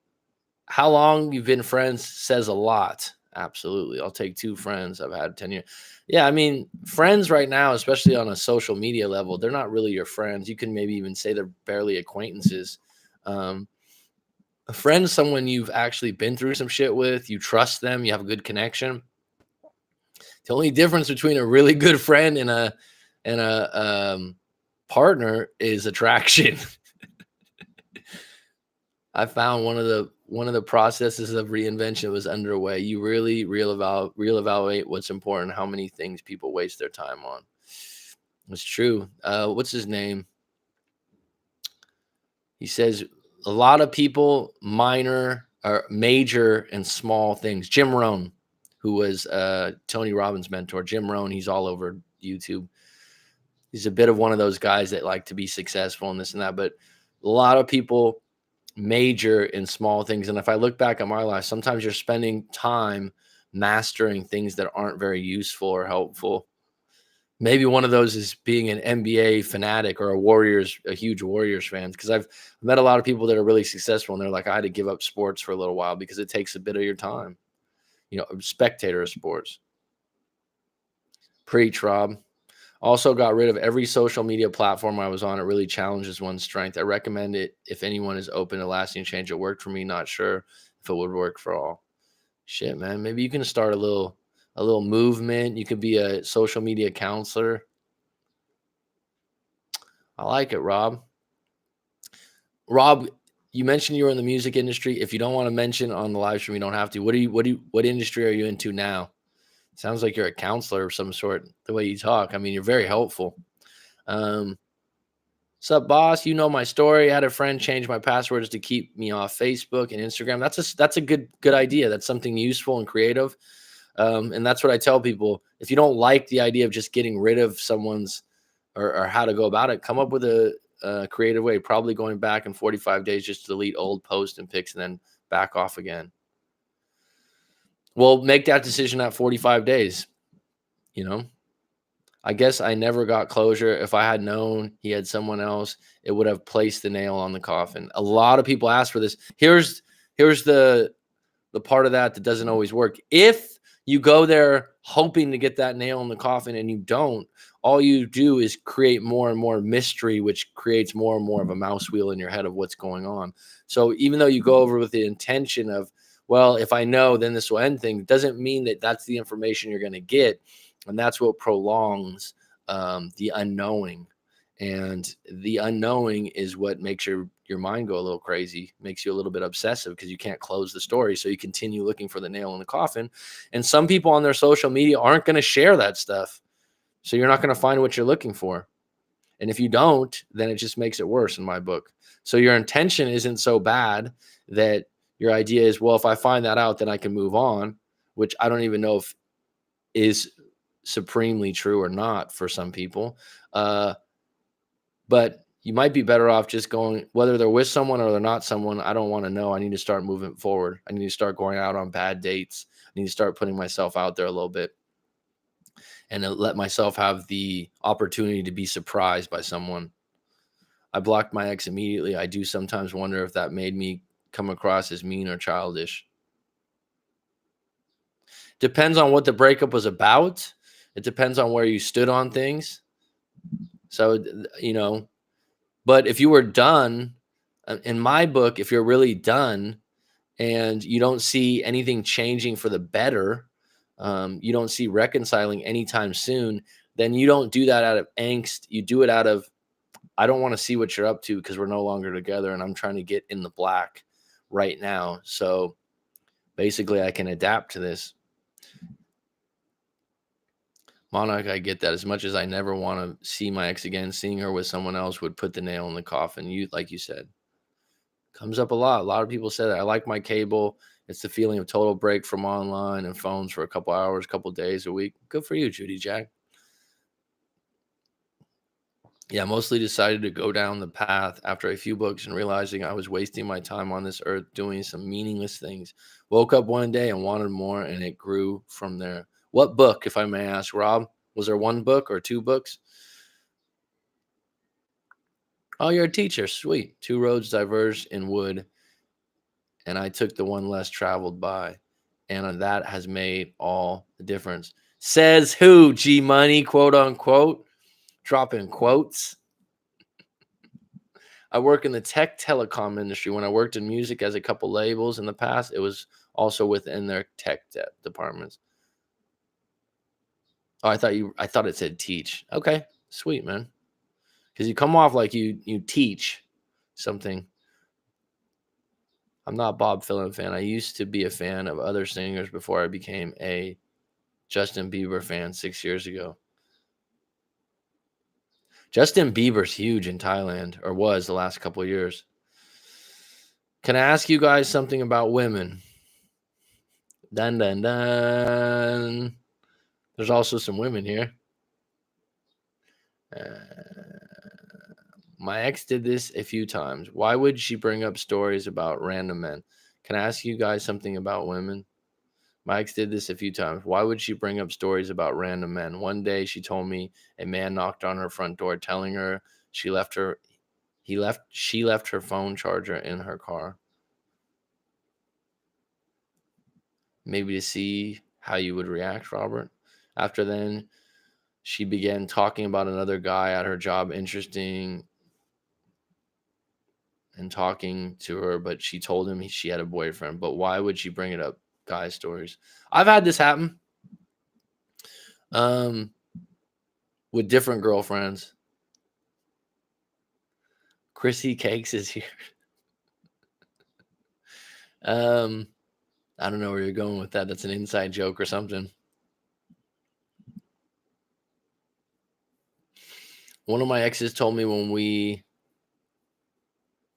S1: how long you've been friends says a lot. Absolutely. I'll take 2 friends I've had 10 years. Yeah, I mean, friends right now, especially on a social media level, they're not really your friends. You can maybe even say they're barely acquaintances. Um, a friend is someone you've actually been through some shit with, you trust them, you have a good connection. The only difference between a really good friend and a partner is attraction. I found one of the processes of reinvention was underway. You really real evaluate what's important, how many things people waste their time on. It's true. What's his name? He says a lot of people minor or major and small things. Jim Rohn, who was Tony Robbins' mentor. Jim Rohn, he's all over YouTube. He's a bit of one of those guys that like to be successful and this and that, but a lot of people major in small things. And if I look back at my life, sometimes you're spending time mastering things that aren't very useful or helpful. Maybe one of those is being an NBA fanatic or a huge Warriors fan. Because I've met a lot of people that are really successful and they're like, I had to give up sports for a little while because it takes a bit of your time. A spectator of sports. Preach, Rob. Also got rid of every social media platform I was on. It really challenges one's strength. I recommend it if anyone is open to lasting change. It worked for me. Not sure if it would work for all. Shit, man. Maybe you can start a little movement. You could be a social media counselor. I like it, Rob. Rob, you mentioned you were in the music industry. If you don't want to mention on the live stream, you don't have to. What industry are you into now? Sounds like you're a counselor of some sort, the way you talk. I mean, you're very helpful. What's up, boss? You know my story. I had a friend change my passwords to keep me off Facebook and Instagram. That's a good idea. That's something useful and creative. And that's what I tell people. If you don't like the idea of just getting rid of someone's or how to go about it, come up with a creative way, probably going back in 45 days just to delete old posts and pics and then back off again. Well, make that decision at 45 days. I guess I never got closure. If I had known he had someone else, it would have placed the nail on the coffin. A lot of people ask for this. Here's the part of that doesn't always work. If you go there hoping to get that nail in the coffin and you don't, all you do is create more and more mystery, which creates more and more of a mouse wheel in your head of what's going on. So even though you go over with the intention of, well, if I know, then this will end things, doesn't mean that that's the information you're going to get. And that's what prolongs the unknowing. And the unknowing is what makes your mind go a little crazy, makes you a little bit obsessive because you can't close the story. So you continue looking for the nail in the coffin. And some people on their social media aren't going to share that stuff. So you're not going to find what you're looking for. And if you don't, then it just makes it worse in my book. So your intention isn't so bad that your idea is, well, if I find that out, then I can move on, which I don't even know if is supremely true or not for some people. But you might be better off just going, whether they're with someone or they're not someone, I don't want to know. I need to start moving forward. I need to start going out on bad dates. I need to start putting myself out there a little bit. and let myself have the opportunity to be surprised by someone. I blocked my ex immediately. I do sometimes wonder if that made me come across as mean or childish. Depends on what the breakup was about. It depends on where you stood on things. So, but if you were done, in my book, if you're really done and you don't see anything changing for the better, you don't see reconciling anytime soon, then you don't do that out of angst. You do it out of, I don't want to see what you're up to because we're no longer together and I'm trying to get in the black right now. So basically, I can adapt to this. Monarch, I get that. As much as I never want to see my ex again, seeing her with someone else would put the nail in the coffin. You, like you said, comes up a lot. A lot of people say that. I like my cable. It's the feeling of total break from online and phones for a couple hours, couple days a week. Good for you, Judy Jack. Yeah, mostly decided to go down the path after a few books and realizing I was wasting my time on this earth doing some meaningless things. Woke up one day and wanted more, and it grew from there. What book, if I may ask, Rob? Was there one book or two books? Oh, you're a teacher. Sweet. Two roads diverged in wood, and I took the one less traveled by. And that has made all the difference. Says who? G Money, quote unquote. Dropping quotes. I work in the tech telecom industry. When I worked in music as a couple labels in the past, it was also within their tech departments. Oh, I thought it said teach. Okay, sweet, man. Because you come off like you teach something. I'm not a Bob Dylan fan. I used to be a fan of other singers before I became a Justin Bieber fan 6 years ago. Justin Bieber's huge in Thailand, or was the last couple of years. Can I ask you guys something about women? Dun, dun, dun. There's also some women here. My ex did this a few times. Why would she bring up stories about random men? Can I ask you guys something about women? My ex did this a few times. Why would she bring up stories about random men? One day she told me a man knocked on her front door telling her she left her phone charger in her car. Maybe to see how you would react, Robert. After then, she began talking about another guy at her job, interesting and talking to her, but she told him she had a boyfriend. But why would she bring it up? Guy stories. I've had this happen with different girlfriends. Chrissy Cakes is here. I don't know where you're going with that. That's an inside joke or something. One of my exes told me when we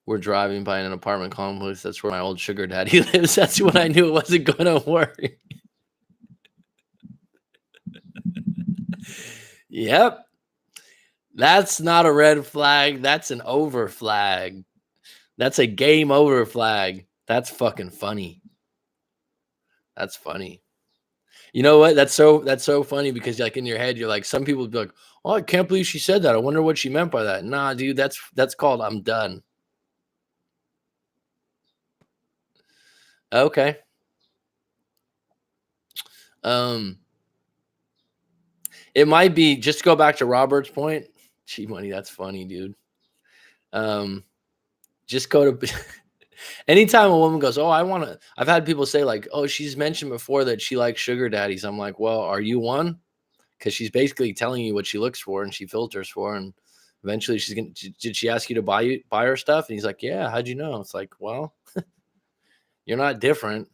S1: were driving by an apartment complex, that's where my old sugar daddy lives. That's when I knew it wasn't going to work. Yep. That's not a red flag. That's an over flag. That's a game over flag. That's fucking funny. That's funny. You know what? That's so funny because like in your head, you're like, some people would be like, oh, I can't believe she said that. I wonder what she meant by that. Nah, dude, that's called I'm done. Okay. It might be, just to go back to Robert's point. Gee, money, that's funny, dude. Just go to anytime a woman goes, oh, I've had people say like, oh, she's mentioned before that she likes sugar daddies. I'm like, well, are you one? Because she's basically telling you what she looks for and she filters for, and eventually she's gonna. Did she ask you to buy her stuff? And he's like, yeah. How'd you know? It's like, well, you're not different.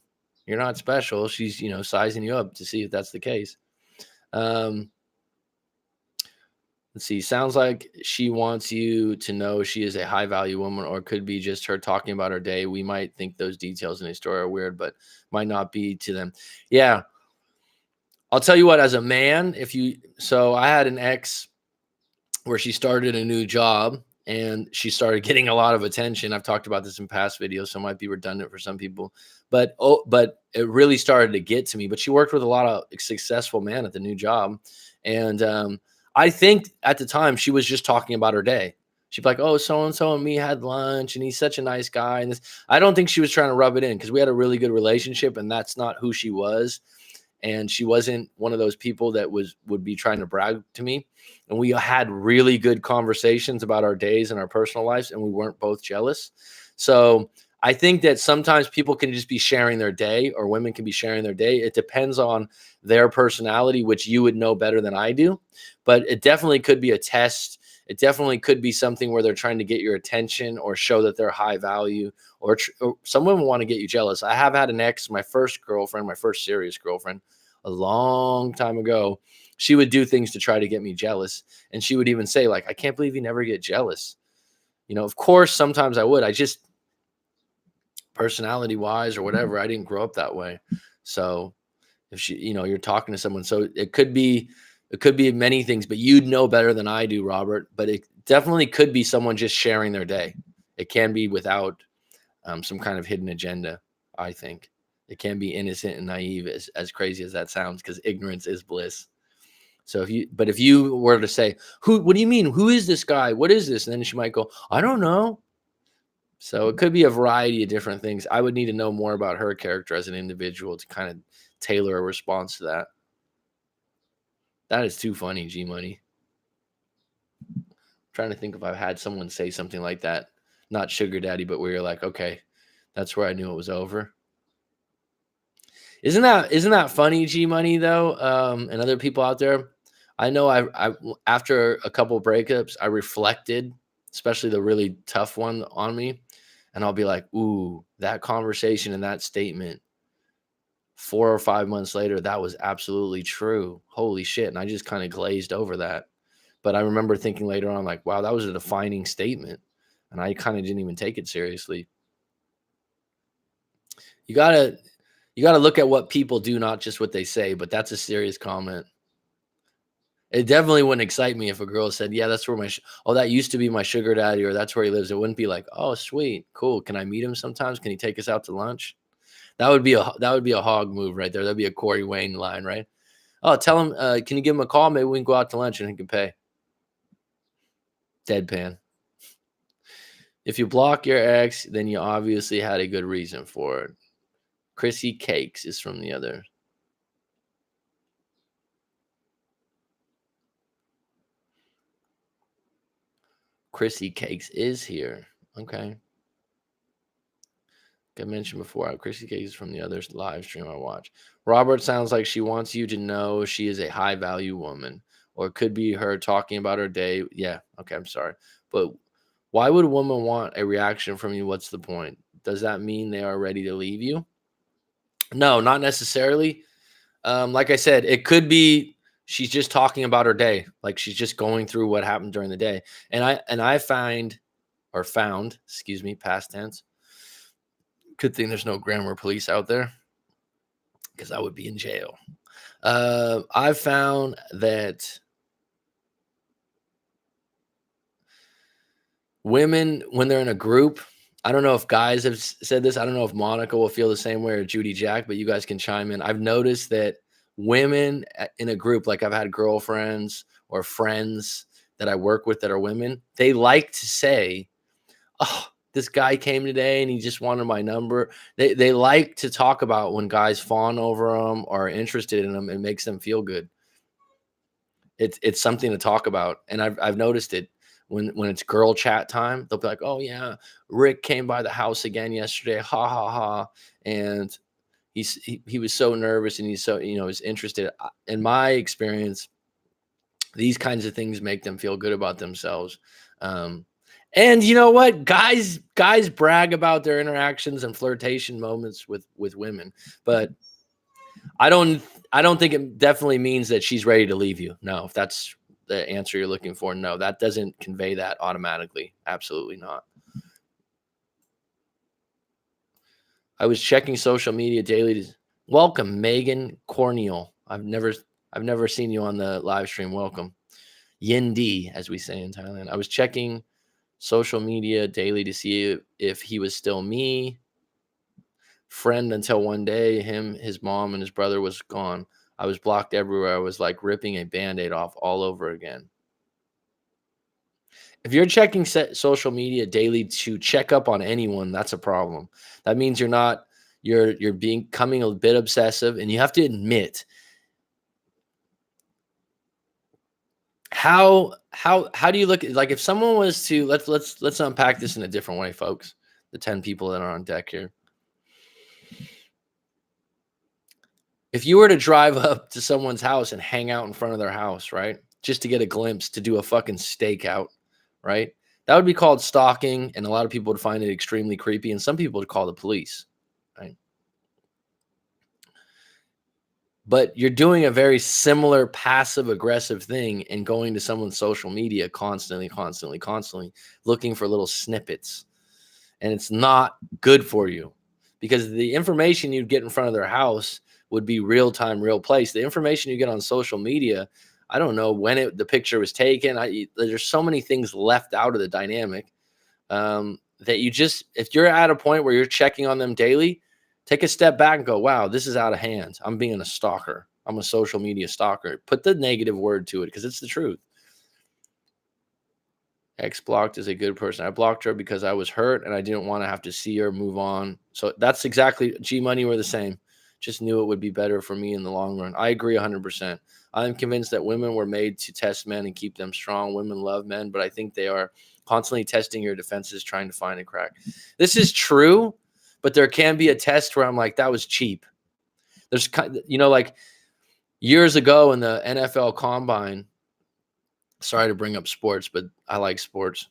S1: You're not special. She's sizing you up to see if that's the case. Let's see. Sounds like she wants you to know she is a high value woman, or it could be just her talking about her day. We might think those details in a story are weird, but might not be to them. Yeah. I'll tell you what, as a man, so I had an ex where she started a new job and she started getting a lot of attention. I've talked about this in past videos, so it might be redundant for some people, but it really started to get to me. But she worked with a lot of successful men at the new job. And I think at the time she was just talking about her day. She'd be like, "Oh, so and so and me had lunch, and he's such a nice guy." And this, I don't think she was trying to rub it in because we had a really good relationship, and that's not who she was. And she wasn't one of those people that would be trying to brag to me. And we had really good conversations about our days and our personal lives, and we weren't both jealous. So I think that sometimes people can just be sharing their day, or women can be sharing their day. It depends on their personality, which you would know better than I do. But it definitely could be a test. It definitely could be something where they're trying to get your attention or show that they're high value, or some women want to get you jealous. I have had an ex, my first girlfriend, my first serious girlfriend, a long time ago. She would do things to try to get me jealous. And she would even say, like, I can't believe you never get jealous. Of course, sometimes I would. I just, personality wise or whatever, I didn't grow up that way. So if you're talking to someone, so it could be many things, but you'd know better than I do, Robert. But it definitely could be someone just sharing their day. It can be without some kind of hidden agenda. I think it can be innocent and naive, as crazy as that sounds, because ignorance is bliss. So if you were to say, what do you mean? Who is this guy? What is this? And then she might go, I don't know. So it could be a variety of different things. I would need to know more about her character as an individual to kind of tailor a response to that. That is too funny, G Money. Trying to think if I've had someone say something like that, not sugar daddy, but where you're like, okay, that's where I knew it was over. Isn't that funny, G Money, though? And other people out there. I know I after a couple breakups, I reflected, especially the really tough one on me, and I'll be like, ooh, that conversation and that statement 4 or 5 months later, that was absolutely true. Holy shit. And I just kind of glazed over that. But I remember thinking later on, like, wow, that was a defining statement. And I kind of didn't even take it seriously. You gotta look at what people do, not just what they say, but that's a serious comment. It definitely wouldn't excite me if a girl said, yeah, that's where that used to be my sugar daddy, or that's where he lives. It wouldn't be like, oh, sweet, cool. Can I meet him sometimes? Can he take us out to lunch? That would be a hog move right there. That'd be a Corey Wayne line, right? Oh, tell him, can you give him a call? Maybe we can go out to lunch and he can pay. Deadpan. If you block your ex, then you obviously had a good reason for it. Chrissy Cakes is from the other. Chrissy Cakes is here. Okay. Like I mentioned before, Chrissy Cakes is from the other live stream I watch. Robert sounds like she wants you to know she is a high value woman, or it could be her talking about her day. Yeah. Okay. I'm sorry. But why would a woman want a reaction from you? What's the point? Does that mean they are ready to leave you? No, not necessarily. Like I said, it could be she's just talking about her day, like she's just going through what happened during the day. And I found, excuse me, past tense. Good thing there's no grammar police out there, because I would be in jail. I've found that women, when they're in a group, I don't know if guys have said this. I don't know if Monica will feel the same way, or Judy Jack, but you guys can chime in. I've noticed that women in a group, like I've had girlfriends or friends that I work with that are women, they like to say, oh, this guy came today and he just wanted my number. They like to talk about when guys fawn over them or are interested in them. It makes them feel good. It's something to talk about, and I've noticed it when it's girl chat time. They'll be like, "Oh yeah, Rick came by the house again yesterday, ha ha ha," and he was so nervous and he's so he's interested. In my experience, these kinds of things make them feel good about themselves. Um, and you know what, guys brag about their interactions and flirtation moments with women, but I don't think it definitely means that she's ready to leave you. No, if that's the answer you're looking for, no, that doesn't convey that automatically. Absolutely not. I was checking social media daily. Welcome, Megan Corneal. I've never seen you on the live stream. Welcome. Yin D, as we say in Thailand. I was checking social media daily to see if he was still me. Friend until one day, his mom, and his brother was gone. I was blocked everywhere. I was like ripping a Band-Aid off all over again. If you're checking social media daily to check up on anyone, that's a problem. That means you're becoming a bit obsessive, and you have to admit how do you look at, like, if someone was to let's unpack this in a different way, folks. The 10 people that are on deck here. If you were to drive up to someone's house and hang out in front of their house, right? Just to get a glimpse, to do a fucking stakeout, right? That would be called stalking, and a lot of people would find it extremely creepy, and some people would call the police, right? But you're doing a very similar passive aggressive thing and going to someone's social media constantly, looking for little snippets. And it's not good for you, because the information you'd get in front of their house would be real time, real place. The information you get on social media, I don't know when the picture was taken. There's so many things left out of the dynamic that if you're at a point where you're checking on them daily, take a step back and go, wow, this is out of hand. I'm being a stalker. I'm a social media stalker. Put the negative word to it, because it's the truth. Ex blocked is a good person. I blocked her because I was hurt and I didn't want to have to see her move on. So that's exactly, G Money, we're the same. Just knew it would be better for me in the long run. I agree 100%. I'm convinced that women were made to test men and keep them strong. Women love men, but I think they are constantly testing your defenses, trying to find a crack. This is true, but there can be a test where I'm like, that was cheap. There's, like years ago in the NFL Combine, sorry to bring up sports, but I like sports.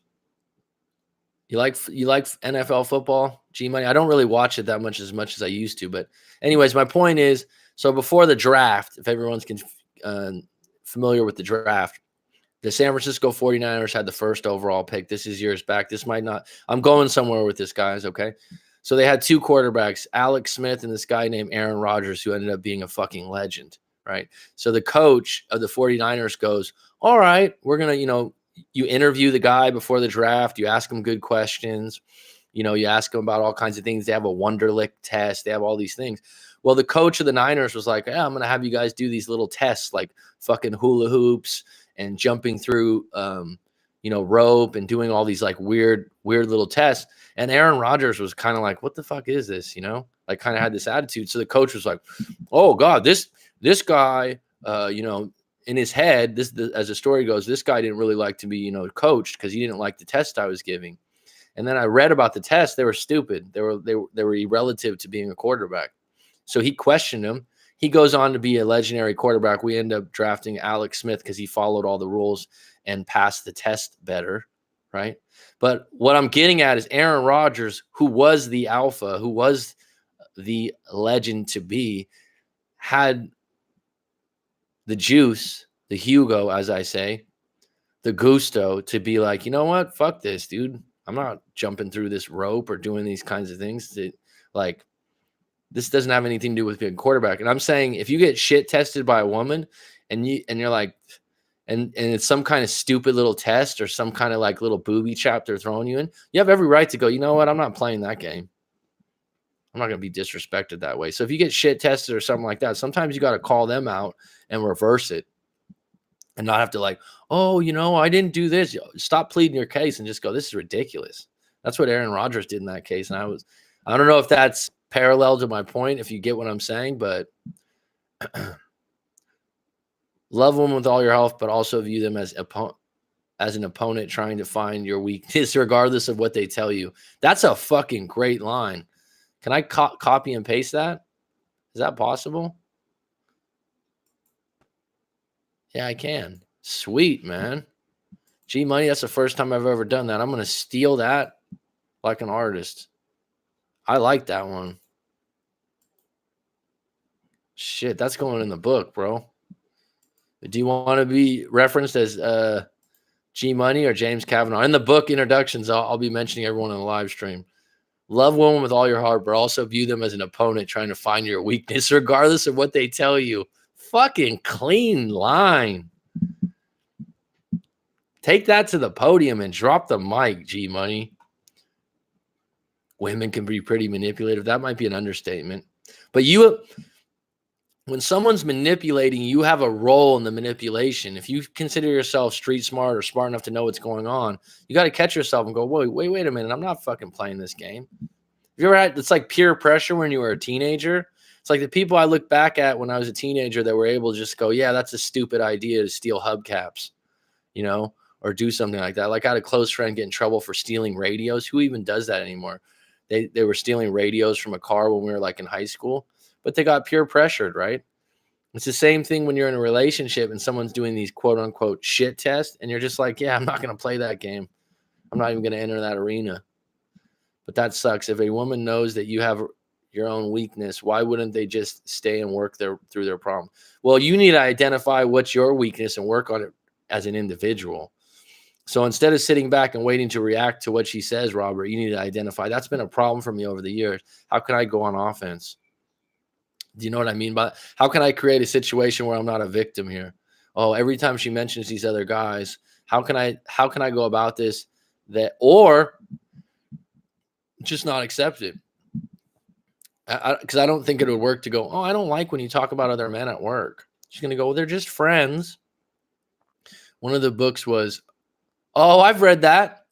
S1: You like NFL football, G Money? I don't really watch it that much as I used to. But anyways, my point is, so before the draft, if everyone's familiar with the draft, the San Francisco 49ers had the first overall pick. This is years back. This might not, I'm going somewhere with this, guys, okay? So they had two quarterbacks, Alex Smith and this guy named Aaron Rodgers, who ended up being a fucking legend, right? So the coach of the 49ers goes, all right, we're going to, you interview the guy before the draft. You ask him good questions. You ask him about all kinds of things. They have a Wonderlic test. They have all these things. Well, the coach of the Niners was like, yeah, I'm going to have you guys do these little tests, like fucking hula hoops and jumping through, rope and doing all these like weird little tests. And Aaron Rodgers was kind of like, what the fuck is this? Like kind of had this attitude. So the coach was like, oh God, this guy, in his head, as the story goes, this guy didn't really like to be, coached, because he didn't like the test I was giving. And then I read about the test. They were stupid. They were relative to being a quarterback. So he questioned him. He goes on to be a legendary quarterback. We end up drafting Alex Smith because he followed all the rules and passed the test better, right? But what I'm getting at is Aaron Rodgers, who was the alpha, who was the legend to be, had the juice, the Hugo, as I say, the gusto to be like, you know what? Fuck this, dude. I'm not jumping through this rope or doing these kinds of things. This doesn't have anything to do with being a quarterback. And I'm saying, if you get shit tested by a woman and you're like, and it's some kind of stupid little test or some kind of like little booby trap they're throwing you in, you have every right to go, you know what? I'm not playing that game. I'm not going to be disrespected that way. So if you get shit tested or something like that, sometimes you got to call them out and reverse it and not have to like, oh, I didn't do this. Stop pleading your case and just go, this is ridiculous. That's what Aaron Rodgers did in that case. And I don't know if that's parallel to my point, if you get what I'm saying, but love them with all your health, but also view them as an opponent trying to find your weakness, regardless of what they tell you. That's a fucking great line. Can I copy and paste that? Is that possible? Yeah, I can. Sweet, man. G Money, that's the first time I've ever done that. I'm going to steal that like an artist. I like that one. Shit, that's going in the book, bro. Do you want to be referenced as G Money or James Kavanaugh? In the book introductions, I'll be mentioning everyone in the live stream. Love women with all your heart, but also view them as an opponent trying to find your weakness, regardless of what they tell you. Fucking clean line. Take that to the podium and drop the mic, G Money. Women can be pretty manipulative. That might be an understatement. But when someone's manipulating, you have a role in the manipulation. If you consider yourself street smart or smart enough to know what's going on, you got to catch yourself and go, wait a minute. I'm not fucking playing this game. Have you ever had, it's like peer pressure when you were a teenager. It's like the people I look back at when I was a teenager that were able to just go, yeah, that's a stupid idea to steal hubcaps, you know, or do something like that. Like I had a close friend get in trouble for stealing radios. Who even does that anymore? They were stealing radios from a car when we were like in high school, but they got peer pressured, right? It's the same thing when you're in a relationship and someone's doing these quote unquote shit tests, and you're just like, yeah, I'm not going to play that game. I'm not even going to enter that arena. But that sucks. If a woman knows that you have your own weakness, why wouldn't they just stay and work through their problem? Well, you need to identify what's your weakness and work on it as an individual. So instead of sitting back and waiting to react to what she says, Robert, you need to identify that's been a problem for me over the years. How can I go on offense? Do you know what I mean? But how can I create a situation where I'm not a victim here? Oh, every time she mentions these other guys, how can I go about this or just not accept it? Because I don't think it would work to go, oh, I don't like when you talk about other men at work. She's going to go, well, they're just friends. One of the books was, oh, I've read that.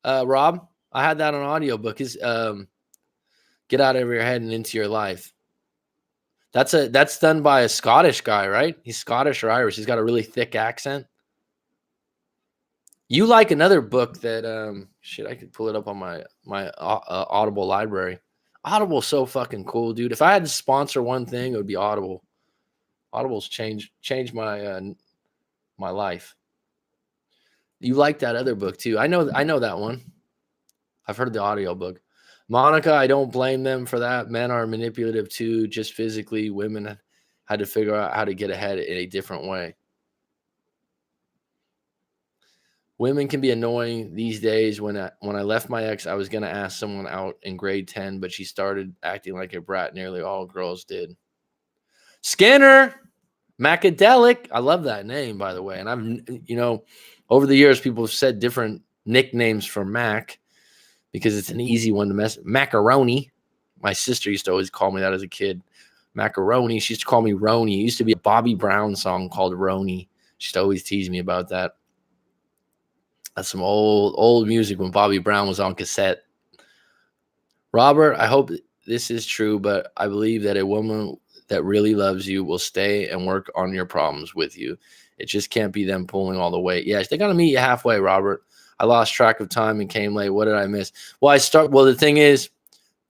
S1: Rob, I had that on audiobook. Is Get Out of Your Head and Into Your Life. That's done by a Scottish guy, right? He's Scottish or Irish. He's got a really thick accent. You like another book that I could pull it up on my Audible library. Audible's so fucking cool, dude. If I had to sponsor one thing, it would be Audible. Audible's changed my my life. You like that other book too. I know that one. I've heard the audiobook. Monica, I don't blame them for that. Men are manipulative too, just physically. Women had to figure out how to get ahead in a different way. Women can be annoying these days. When I left my ex, I was going to ask someone out in grade 10, but she started acting like a brat. Nearly all girls did. Skinner, Macadelic. I love that name, by the way. And I've, over the years, people have said different nicknames for Mac because it's an easy one to mess. Macaroni. My sister used to always call me that as a kid. Macaroni. She used to call me Roni. It used to be a Bobby Brown song called Roni. She used to always tease me about that. That's some old music when Bobby Brown was on cassette. Robert, I hope this is true, but I believe that a woman that really loves you will stay and work on your problems with you. It just can't be them pulling all the weight. Yeah, they got to meet you halfway, Robert. I lost track of time and came late. What did I miss? Well, the thing is,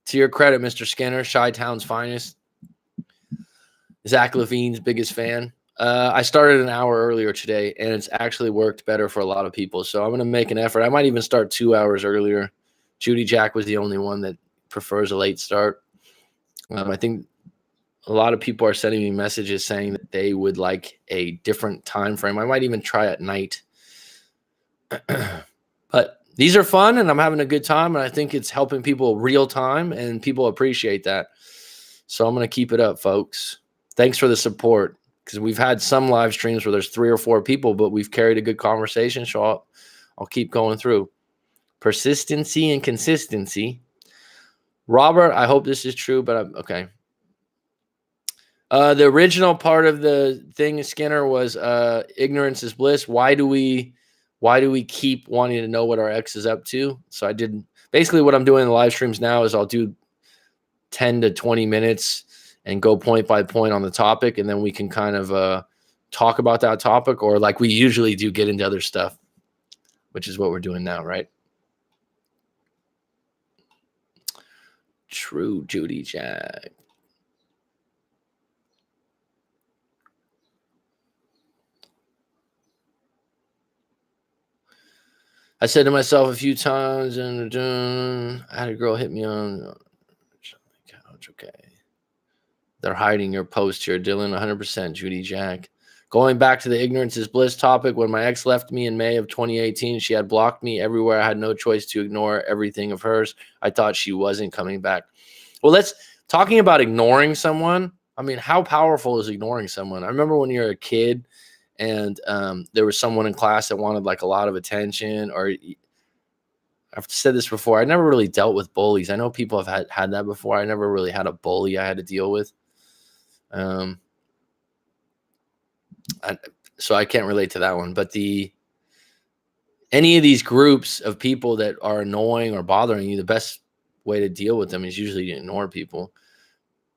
S1: to your credit, Mr. Skinner, Chi-Town's finest, Zach Levine's biggest fan. I started an hour earlier today, and it's actually worked better for a lot of people. So I'm going to make an effort. I might even start 2 hours earlier. Judy Jack was the only one that prefers a late start. I think a lot of people are sending me messages saying that they would like a different time frame. I might even try at night. But these are fun, and I'm having a good time, and I think it's helping people real time, and people appreciate that. So I'm going to keep it up, folks. Thanks for the support. Because we've had some live streams where there's 3 or 4 people, but we've carried a good conversation. So I'll keep going through. Persistency and consistency. Robert, I hope this is true, but okay. The original part of the thing, Skinner, was ignorance is bliss. Why do we keep wanting to know what our ex is up to? So I did basically what I'm doing in the live streams now is I'll do 10 to 20 minutes and go point by point on the topic, and then we can kind of talk about that topic, or like we usually do, get into other stuff, which is what we're doing now, right? True, Judy Jack. I said to myself a few times, and I had a girl hit me on the couch. Okay. They're hiding your post here, Dylan. 100%, Judy Jack. Going back to the ignorance is bliss topic, when my ex left me in May of 2018, she had blocked me everywhere. I had no choice to ignore everything of hers. I thought she wasn't coming back. Well, talking about ignoring someone. I mean, how powerful is ignoring someone? I remember when you're a kid and there was someone in class that wanted like a lot of attention, or I've said this before. I never really dealt with bullies. I know people have had that before. I never really had a bully I had to deal with. So I can't relate to that one. But any of these groups of people that are annoying or bothering you, the best way to deal with them is usually to ignore people.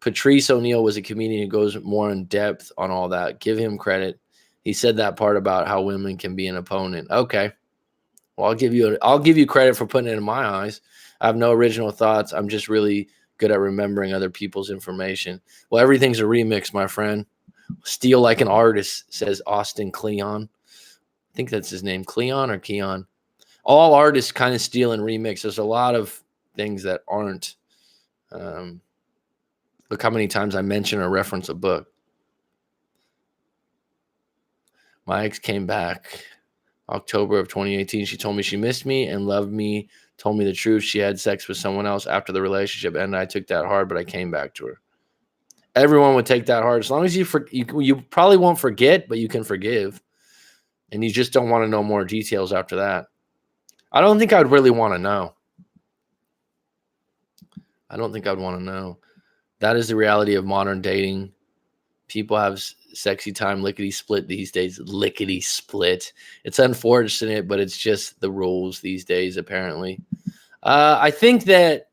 S1: Patrice O'Neal was a comedian who goes more in depth on all that. Give him credit. He said that part about how women can be an opponent. Okay. Well, I'll give you credit for putting it in my eyes. I have no original thoughts. I'm just really good at remembering other people's information. Well, everything's a remix, my friend. Steal like an artist, says Austin Cleon. I think that's his name, Cleon or Keon. All artists kind of steal and remix. There's a lot of things that aren't. Look how many times I mention or reference a book. My ex came back October of 2018. She told me she missed me and loved me, told me the truth. She had sex with someone else after the relationship ended. I took that hard, but I came back to her. Everyone would take that hard. As long as you probably won't forget, but you can forgive. And you just don't want to know more details after that. I don't think I'd really want to know. I don't think I'd want to know. That is the reality of modern dating. People have sexy time lickety split these days. Lickety split. It's unfortunate, but it's just the rules these days, apparently. I think that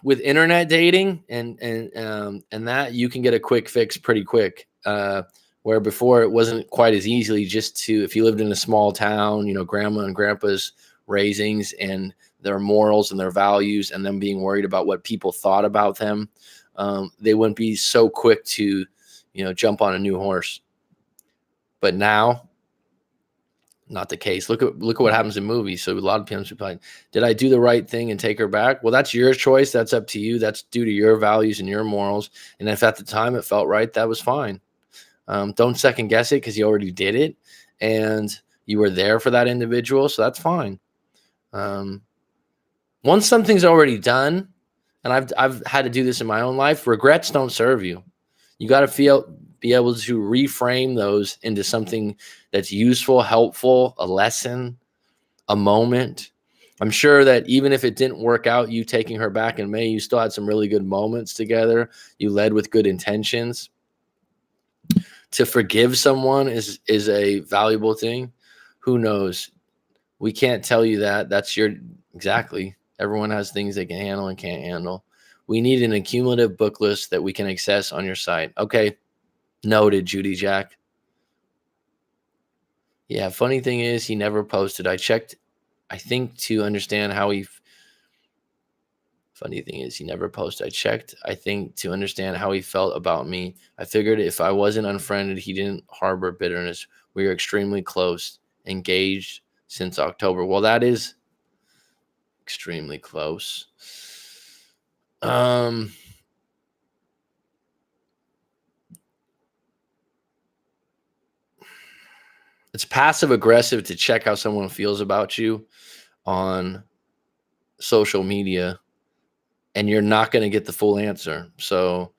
S1: with internet dating and that, you can get a quick fix pretty quick. Where before it wasn't quite as easily. Just to, if you lived in a small town, grandma and grandpa's raisings and their morals and their values, and them being worried about what people thought about them, they wouldn't be so quick to, jump on a new horse. But now, not the case. Look at what happens in movies. So a lot of people are like, did I do the right thing and take her back? Well, that's your choice. That's up to you. That's due to your values and your morals. And if at the time it felt right, that was fine. Don't second guess it, because you already did it and you were there for that individual. So that's fine. Once something's already done, and I've had to do this in my own life, regrets don't serve you. You got to be able to reframe those into something that's useful, helpful, a lesson, a moment. I'm sure that even if it didn't work out, you taking her back in May, you still had some really good moments together. You led with good intentions. To forgive someone is a valuable thing. Who knows? We can't tell you that. That's exactly. Everyone has things they can handle and can't handle. We need an accumulative book list that we can access on your site. Okay. Noted, Judy Jack. Yeah, funny thing is, he never posted. I checked, I think, to understand how he... Funny thing is, he never posted. I checked, I think, to understand how he felt about me. I figured if I wasn't unfriended, he didn't harbor bitterness. We are extremely close, engaged since October. Well, that is extremely close. It's passive aggressive to check how someone feels about you on social media, and you're not going to get the full answer. So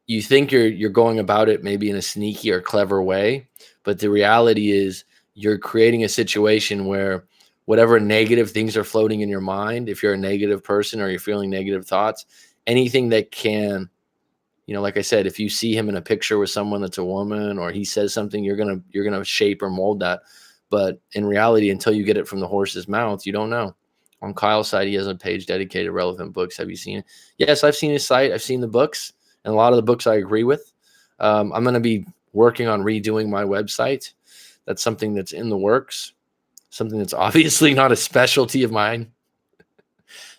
S1: you think you're going about it maybe in a sneaky or clever way, but the reality is you're creating a situation where whatever negative things are floating in your mind, if you're a negative person or you're feeling negative thoughts, anything that can, like I said, if you see him in a picture with someone that's a woman, or he says something, you're gonna shape or mold that. But in reality, until you get it from the horse's mouth, you don't know. On Kyle's side, he has a page dedicated to relevant books. Have you seen it? Yes, I've seen his site. I've seen the books, and a lot of the books I agree with. I'm going to be working on redoing my website. That's something that's in the works, something that's obviously not a specialty of mine.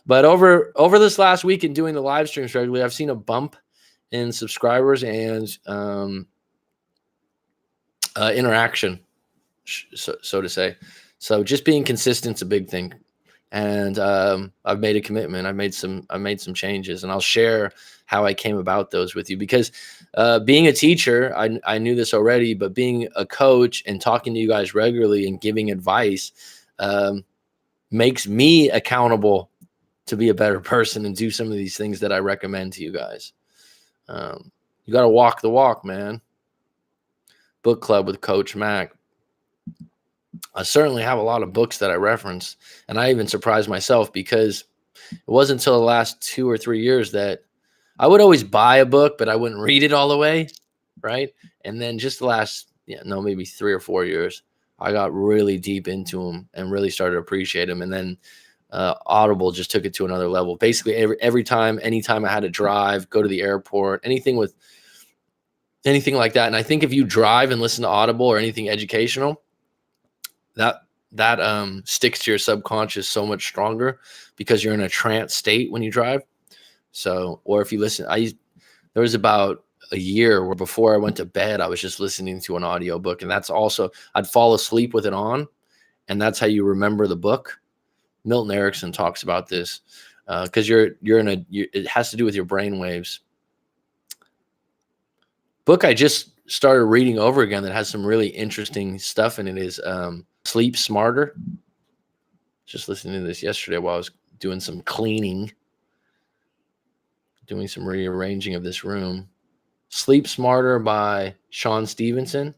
S1: But over this last week and doing the live streams regularly, I've seen a bump in subscribers and interaction, so to say. So just being consistent is a big thing. And I've made a commitment. I made some changes, and I'll share how I came about those with you, because being a teacher, I knew this already, but being a coach and talking to you guys regularly and giving advice makes me accountable to be a better person and do some of these things that I recommend to you guys. You got to walk the walk, man. Book club with Coach Mac. I certainly have a lot of books that I reference, and I even surprised myself, because it wasn't until the last 2 or 3 years that I would always buy a book, but I wouldn't read it all the way, right? And then just the last, maybe 3 or 4 years, I got really deep into them and really started to appreciate them. And then Audible just took it to another level. Basically, anytime I had to drive, go to the airport, anything like that. And I think if you drive and listen to Audible or anything educational, that sticks to your subconscious so much stronger because you're in a trance state when you drive. So, or if you listen, there was about a year where before I went to bed, I was just listening to an audiobook, and that's also, I'd fall asleep with it on, and that's how you remember the book. Milton Erickson talks about this because it has to do with your brain waves. Book I just started reading over again that has some really interesting stuff in it is Sleep Smarter. Just listening to this yesterday while I was doing some cleaning, doing some rearranging of this room. Sleep Smarter by Sean Stevenson.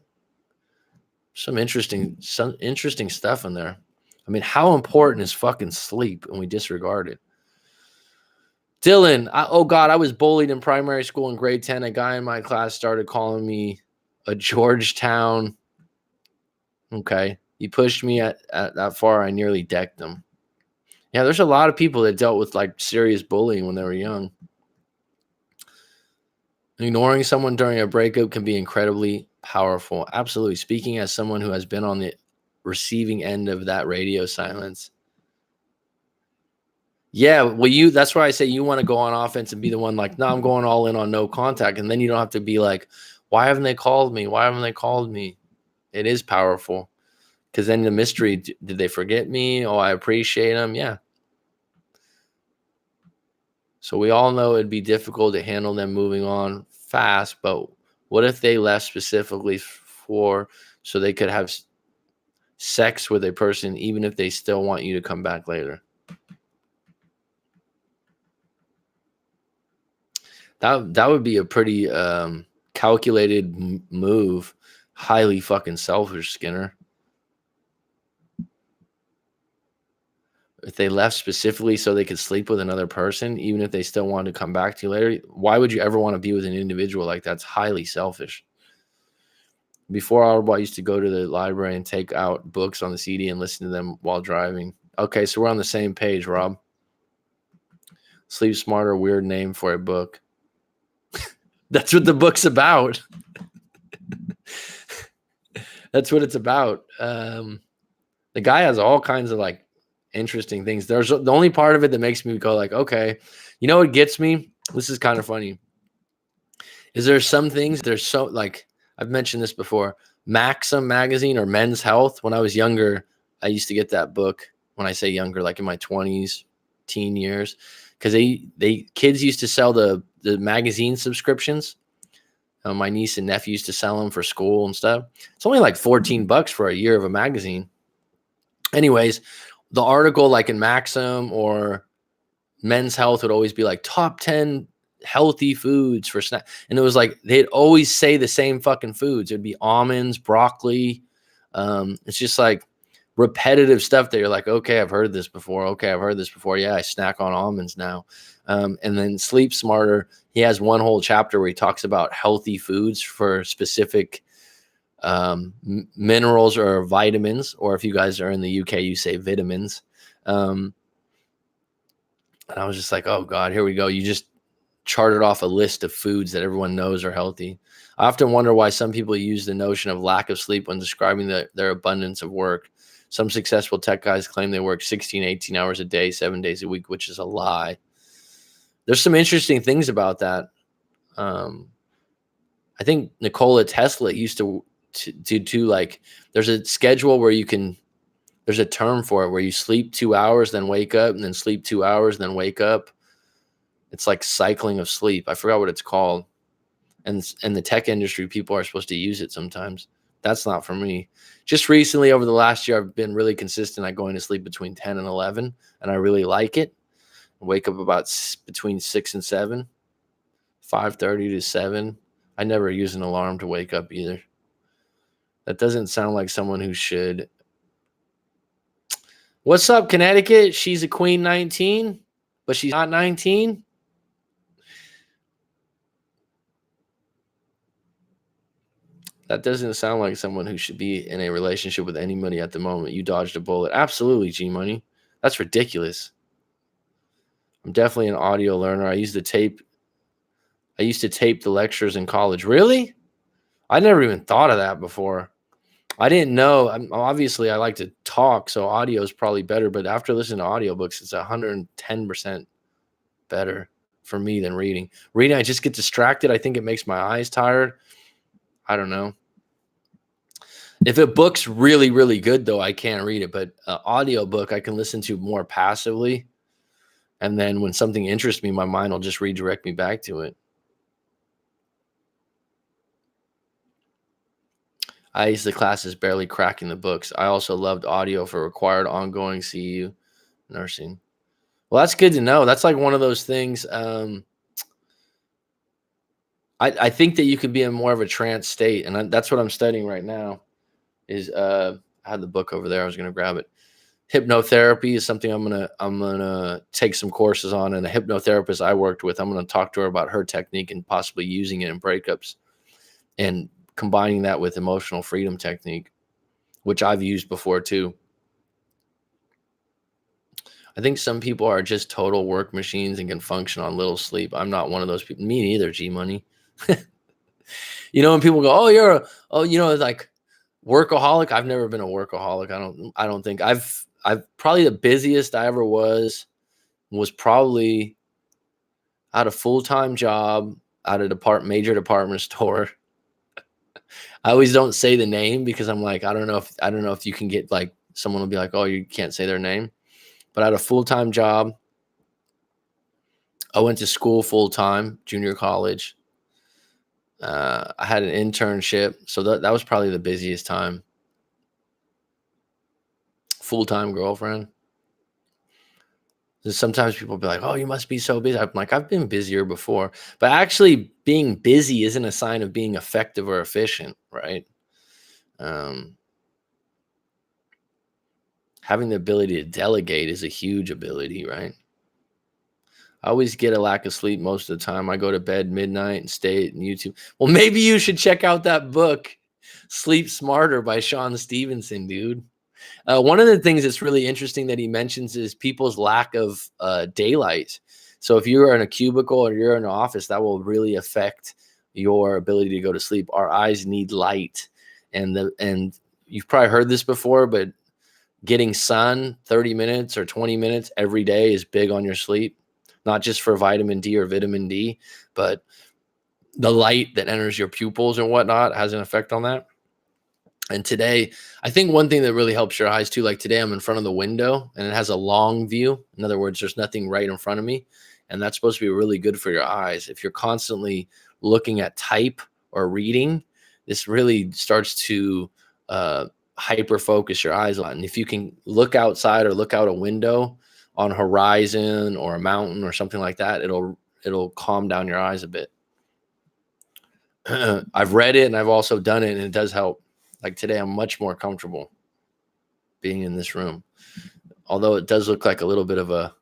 S1: Some interesting stuff in there. I mean, how important is fucking sleep, and we disregard it? Dylan, I was bullied in primary school in grade 10. A guy in my class started calling me a Georgetown. Okay. He pushed me at that far. I nearly decked him. Yeah, there's a lot of people that dealt with like serious bullying when they were young. Ignoring someone during a breakup can be incredibly powerful. Absolutely. Speaking as someone who has been on the receiving end of that radio silence. Yeah, well, that's why I say you want to go on offense and be the one like, no, I'm going all in on no contact. And then you don't have to be like, why haven't they called me? Why haven't they called me? It is powerful because then the mystery, did they forget me? Oh, I appreciate them. Yeah. So we all know it'd be difficult to handle them moving on fast, but what if they left specifically so they could have sex with a person even if they still want you to come back later? That would be a pretty calculated move. Highly fucking selfish, Skinner. If they left specifically so they could sleep with another person, even if they still wanted to come back to you later, why would you ever want to be with an individual like that's highly selfish? Before Audible, I used to go to the library and take out books on the CD and listen to them while driving. Okay, so we're on the same page, Rob. Sleep Smarter, weird name for a book. That's what the book's about. That's what it's about. The guy has all kinds of like interesting things. There's the only part of it that makes me go like, okay, you know what gets me? This is kind of funny. Is there some things there's so like I've mentioned this before. Maxim magazine or Men's Health. When I was younger, I used to get that book. When I say younger, like in my 20s, teen years, because they kids used to sell the magazine subscriptions. My niece and nephew used to sell them for school and stuff. It's only like $14 for a year of a magazine. Anyways, the article like in Maxim or Men's Health would always be like top 10 healthy foods for snack. And it was like, they'd always say the same fucking foods. It'd be almonds, broccoli. It's just like repetitive stuff that you're like, okay, I've heard this before. Okay, I've heard this before. Yeah, I snack on almonds now. And then Sleep Smarter, he has one whole chapter where he talks about healthy foods for specific minerals or vitamins, or if you guys are in the UK, you say vitamins. And I was just like, oh God, here we go. You just charted off a list of foods that everyone knows are healthy. I often wonder why some people use the notion of lack of sleep when describing their abundance of work. Some successful tech guys claim they work 16, 18 hours a day, 7 days a week, which is a lie. There's some interesting things about that. I think Nikola Tesla used to like, there's a schedule where there's a term for it where you sleep 2 hours, then wake up, and then sleep 2 hours, then wake up. It's like cycling of sleep. I forgot what it's called. And the tech industry, people are supposed to use it sometimes. That's not for me. Just recently, over the last year, I've been really consistent at going to sleep between 10 and 11, and I really like it. I wake up about between 6 and 7, 5:30 to 7. I never use an alarm to wake up either. That doesn't sound like someone who should. What's up, Connecticut? She's a queen 19, but she's not 19. That doesn't sound like someone who should be in a relationship with anybody at the moment. You dodged a bullet. Absolutely, G Money. That's ridiculous. I'm definitely an audio learner. I used to tape the lectures in college. Really? I never even thought of that before. I didn't know. Obviously, I like to talk, so audio is probably better. But after listening to audiobooks, it's 110% better for me than reading. Reading, I just get distracted. I think it makes my eyes tired. I don't know. If a book's really, really good, though, I can't read it. But an audiobook I can listen to more passively. And then when something interests me, my mind will just redirect me back to it. I used the classes barely cracking the books. I also loved audio for required ongoing CEU nursing. Well, that's good to know. That's like one of those things. I think that you could be in more of a trance state, and that's what I'm studying right now. I had the book over there. I was going to grab it. Hypnotherapy is something I'm gonna take some courses on, and the hypnotherapist I worked with, I'm gonna talk to her about her technique and possibly using it in breakups, and combining that with emotional freedom technique, which I've used before too. I think some people are just total work machines and can function on little sleep. I'm not one of those people. Me neither, G Money. When people go, like workaholic. I've never been a workaholic. I don't think I've probably the busiest I ever was probably at a full-time job at a major department store. I always don't say the name because I'm like, I don't know if you can get, like, someone will be like, oh, you can't say their name. But I had a full-time job. I went to school full-time, junior college. I had an internship. So that was probably the busiest time. Full-time girlfriend. Sometimes people be like, oh, you must be so busy. I'm like, I've been busier before. But actually being busy isn't a sign of being effective or efficient, right? Having the ability to delegate is a huge ability, right? I always get a lack of sleep most of the time. I go to bed midnight and stay at YouTube. Well, maybe you should check out that book, Sleep Smarter by Sean Stevenson, dude. One of the things that's really interesting that he mentions is people's lack of daylight. So if you're in a cubicle or you're in an office, that will really affect your ability to go to sleep. Our eyes need light. And you've probably heard this before, but getting sun 30 minutes or 20 minutes every day is big on your sleep, not just for vitamin D or vitamin D, but the light that enters your pupils and whatnot has an effect on that. And today, I think one thing that really helps your eyes too, like today I'm in front of the window and it has a long view. In other words, there's nothing right in front of me. And that's supposed to be really good for your eyes. If you're constantly looking at type or reading, this really starts to hyper focus your eyes on. And if you can look outside or look out a window on a horizon or a mountain or something like that, it'll calm down your eyes a bit. I've read it and I've also done it, and it does help. Like today, I'm much more comfortable being in this room, although it does look like a little bit of a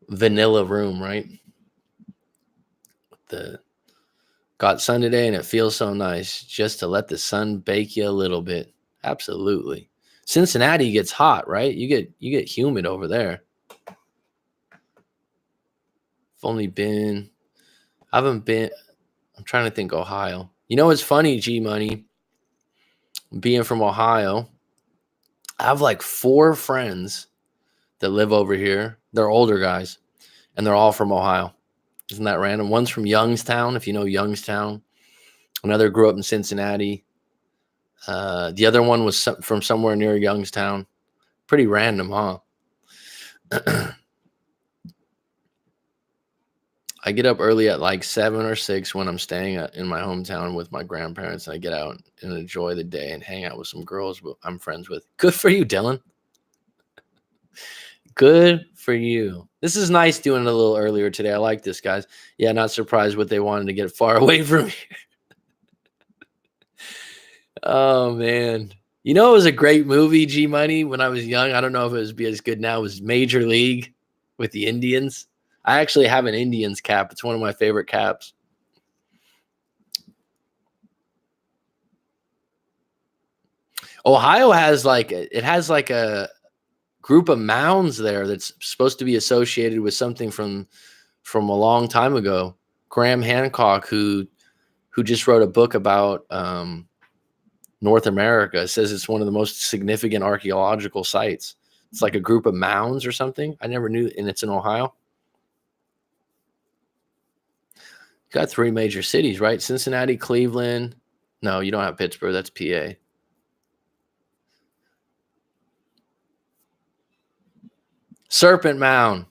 S1: vanilla room, right? Got sun today, and it feels so nice just to let the sun bake you a little bit. Absolutely. Cincinnati gets hot, right? You get humid over there. I'm trying to think Ohio. You know what's funny, G Money? Being from Ohio, I have like 4 friends that live over here. They're older guys, and they're all from Ohio. Isn't that random? One's from Youngstown, if you know Youngstown. Another grew up in Cincinnati. The other one was from somewhere near Youngstown. Pretty random, huh? I get up early at like 7 or 6 when I'm staying in my hometown with my grandparents. And I get out and enjoy the day and hang out with some girls I'm friends with. Good for you, Dylan. Good for you. This is nice doing it a little earlier today. I like this, guys. Yeah, not surprised what they wanted to get far away from here. Oh, man. You know, it was a great movie, G Money, when I was young. I don't know if it would be as good now. It was Major League with the Indians. I actually have an Indians cap. It's one of my favorite caps. Ohio has like a group of mounds there that's supposed to be associated with something from a long time ago. Graham Hancock, who just wrote a book about North America, says it's one of the most significant archaeological sites. It's like a group of mounds or something. I never knew, and it's in Ohio. Got 3 major cities, right? Cincinnati, Cleveland. No, you don't have Pittsburgh. That's PA. Serpent Mound.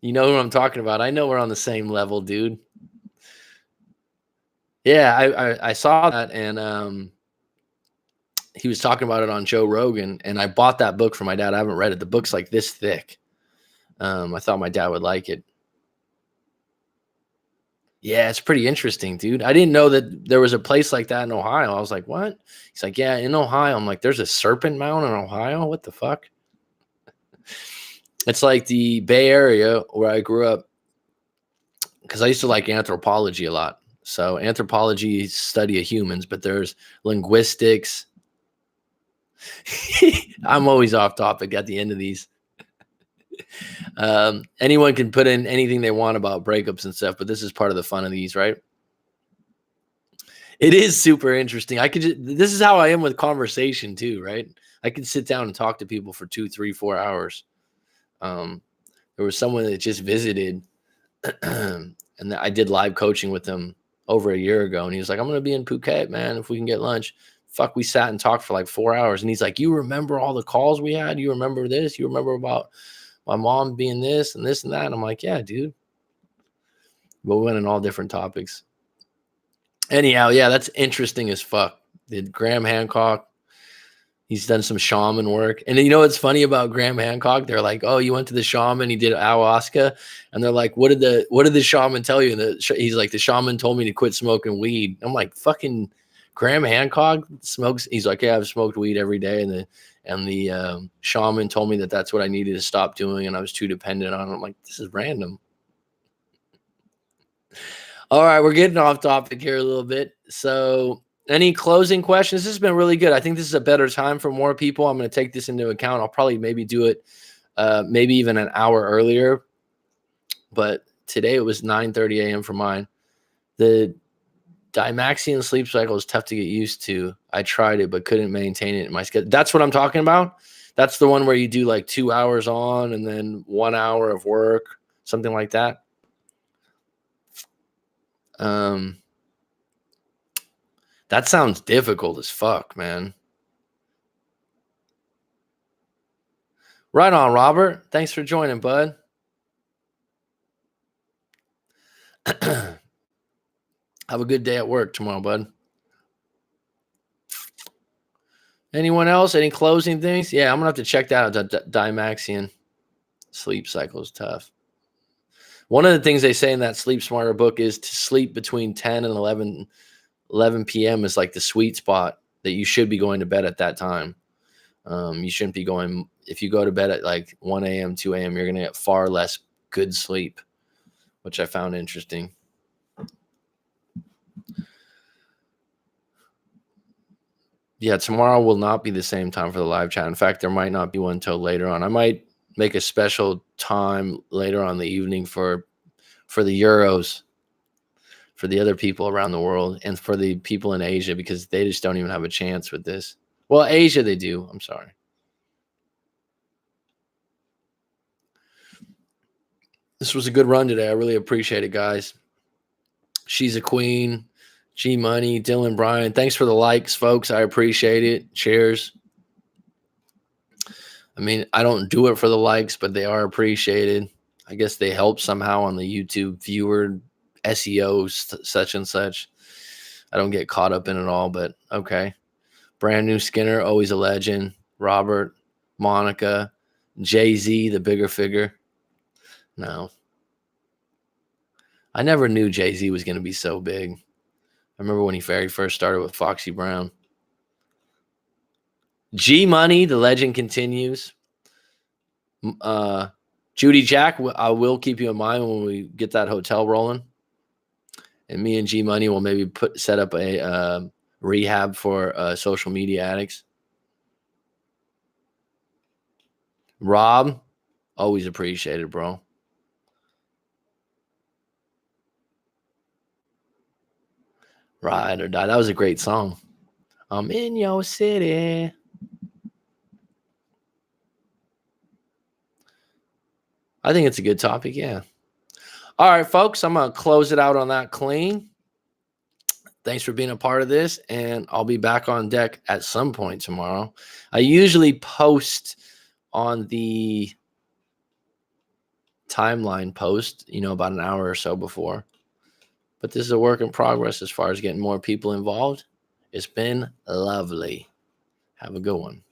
S1: You know who I'm talking about. I know we're on the same level, dude. Yeah, I saw that, and he was talking about it on Joe Rogan, and I bought that book for my dad. I haven't read it. The book's like this thick. I thought my dad would like it. Yeah, it's pretty interesting, dude. I didn't know that there was a place like that in Ohio. I was like, what? He's like, yeah, in Ohio. I'm like, there's a Serpent Mound in Ohio? What the fuck? It's like the Bay Area where I grew up, because I used to like anthropology a lot. So anthropology is study of humans, but there's linguistics. I'm always off topic at the end of these. Anyone can put in anything they want about breakups and stuff, but this is part of the fun of these, right? It is super interesting. This is how I am with conversation too, right? I can sit down and talk to people for 2, 3, 4 hours. There was someone that just visited, and I did live coaching with him over a year ago, and he was like, I'm going to be in Phuket, man, if we can get lunch. Fuck, we sat and talked for like 4 hours, and he's like, you remember all the calls we had? You remember this? You remember about my mom being this and this and that? And I'm like, yeah, dude. But we went in all different topics. Anyhow, yeah, that's interesting as fuck. Did Graham Hancock, he's done some shaman work. And you know what's funny about Graham Hancock? They're like, oh, you went to the shaman, he did ayahuasca. And they're like, what did the shaman tell you? And he's like, the shaman told me to quit smoking weed. I'm like, fucking Graham Hancock smokes. He's like, yeah, I've smoked weed every day. And the shaman told me that that's what I needed to stop doing, and I was too dependent on it. I'm like, this is random. All right, we're getting off topic here a little bit. So, any closing questions? This has been really good. I think this is a better time for more people. I'm going to take this into account. I'll probably maybe do it maybe even an hour earlier. But today it was 9:30 a.m. for mine. The Dymaxion sleep cycle is tough to get used to. I tried it, but couldn't maintain it in my schedule. That's what I'm talking about. That's the one where you do like 2 hours on and then 1 hour of work, something like that. That sounds difficult as fuck, man. Right on, Robert. Thanks for joining, bud. Have a good day at work tomorrow, bud. Anyone else? Any closing things? Yeah, I'm going to have to check that out. Dymaxion sleep cycle is tough. One of the things they say in that Sleep Smarter book is to sleep between 10 and 11 p.m. is like the sweet spot that you should be going to bed at that time. You shouldn't be going, if you go to bed at like 1 a.m., 2 a.m., you're going to get far less good sleep, which I found interesting. Yeah, tomorrow will not be the same time for the live chat. In fact, there might not be one until later on. I might make a special time later on the evening for the Euros, for the other people around the world, and for the people in Asia, because they just don't even have a chance with this. Well, Asia, they do. I'm sorry. This was a good run today. I really appreciate it, guys. She's a queen. G Money, Dylan Bryan. Thanks for the likes, folks. I appreciate it. Cheers. I mean, I don't do it for the likes, but they are appreciated. I guess they help somehow on the YouTube viewer SEO, such and such. I don't get caught up in it all, but okay. Brand new Skinner, always a legend. Robert, Monica, Jay-Z, the bigger figure. No. I never knew Jay-Z was going to be so big. I remember when he very first started with Foxy Brown. G Money, the legend continues. Judy Jack, I will keep you in mind when we get that hotel rolling. And me and G Money will maybe set up a rehab for social media addicts. Rob, always appreciated, bro. Ride or Die. That was a great song. I'm in your city. I think it's a good topic. Yeah. All right, folks. I'm going to close it out on that clean. Thanks for being a part of this. And I'll be back on deck at some point tomorrow. I usually post on the timeline post, about an hour or so before. But this is a work in progress as far as getting more people involved. It's been lovely. Have a good one.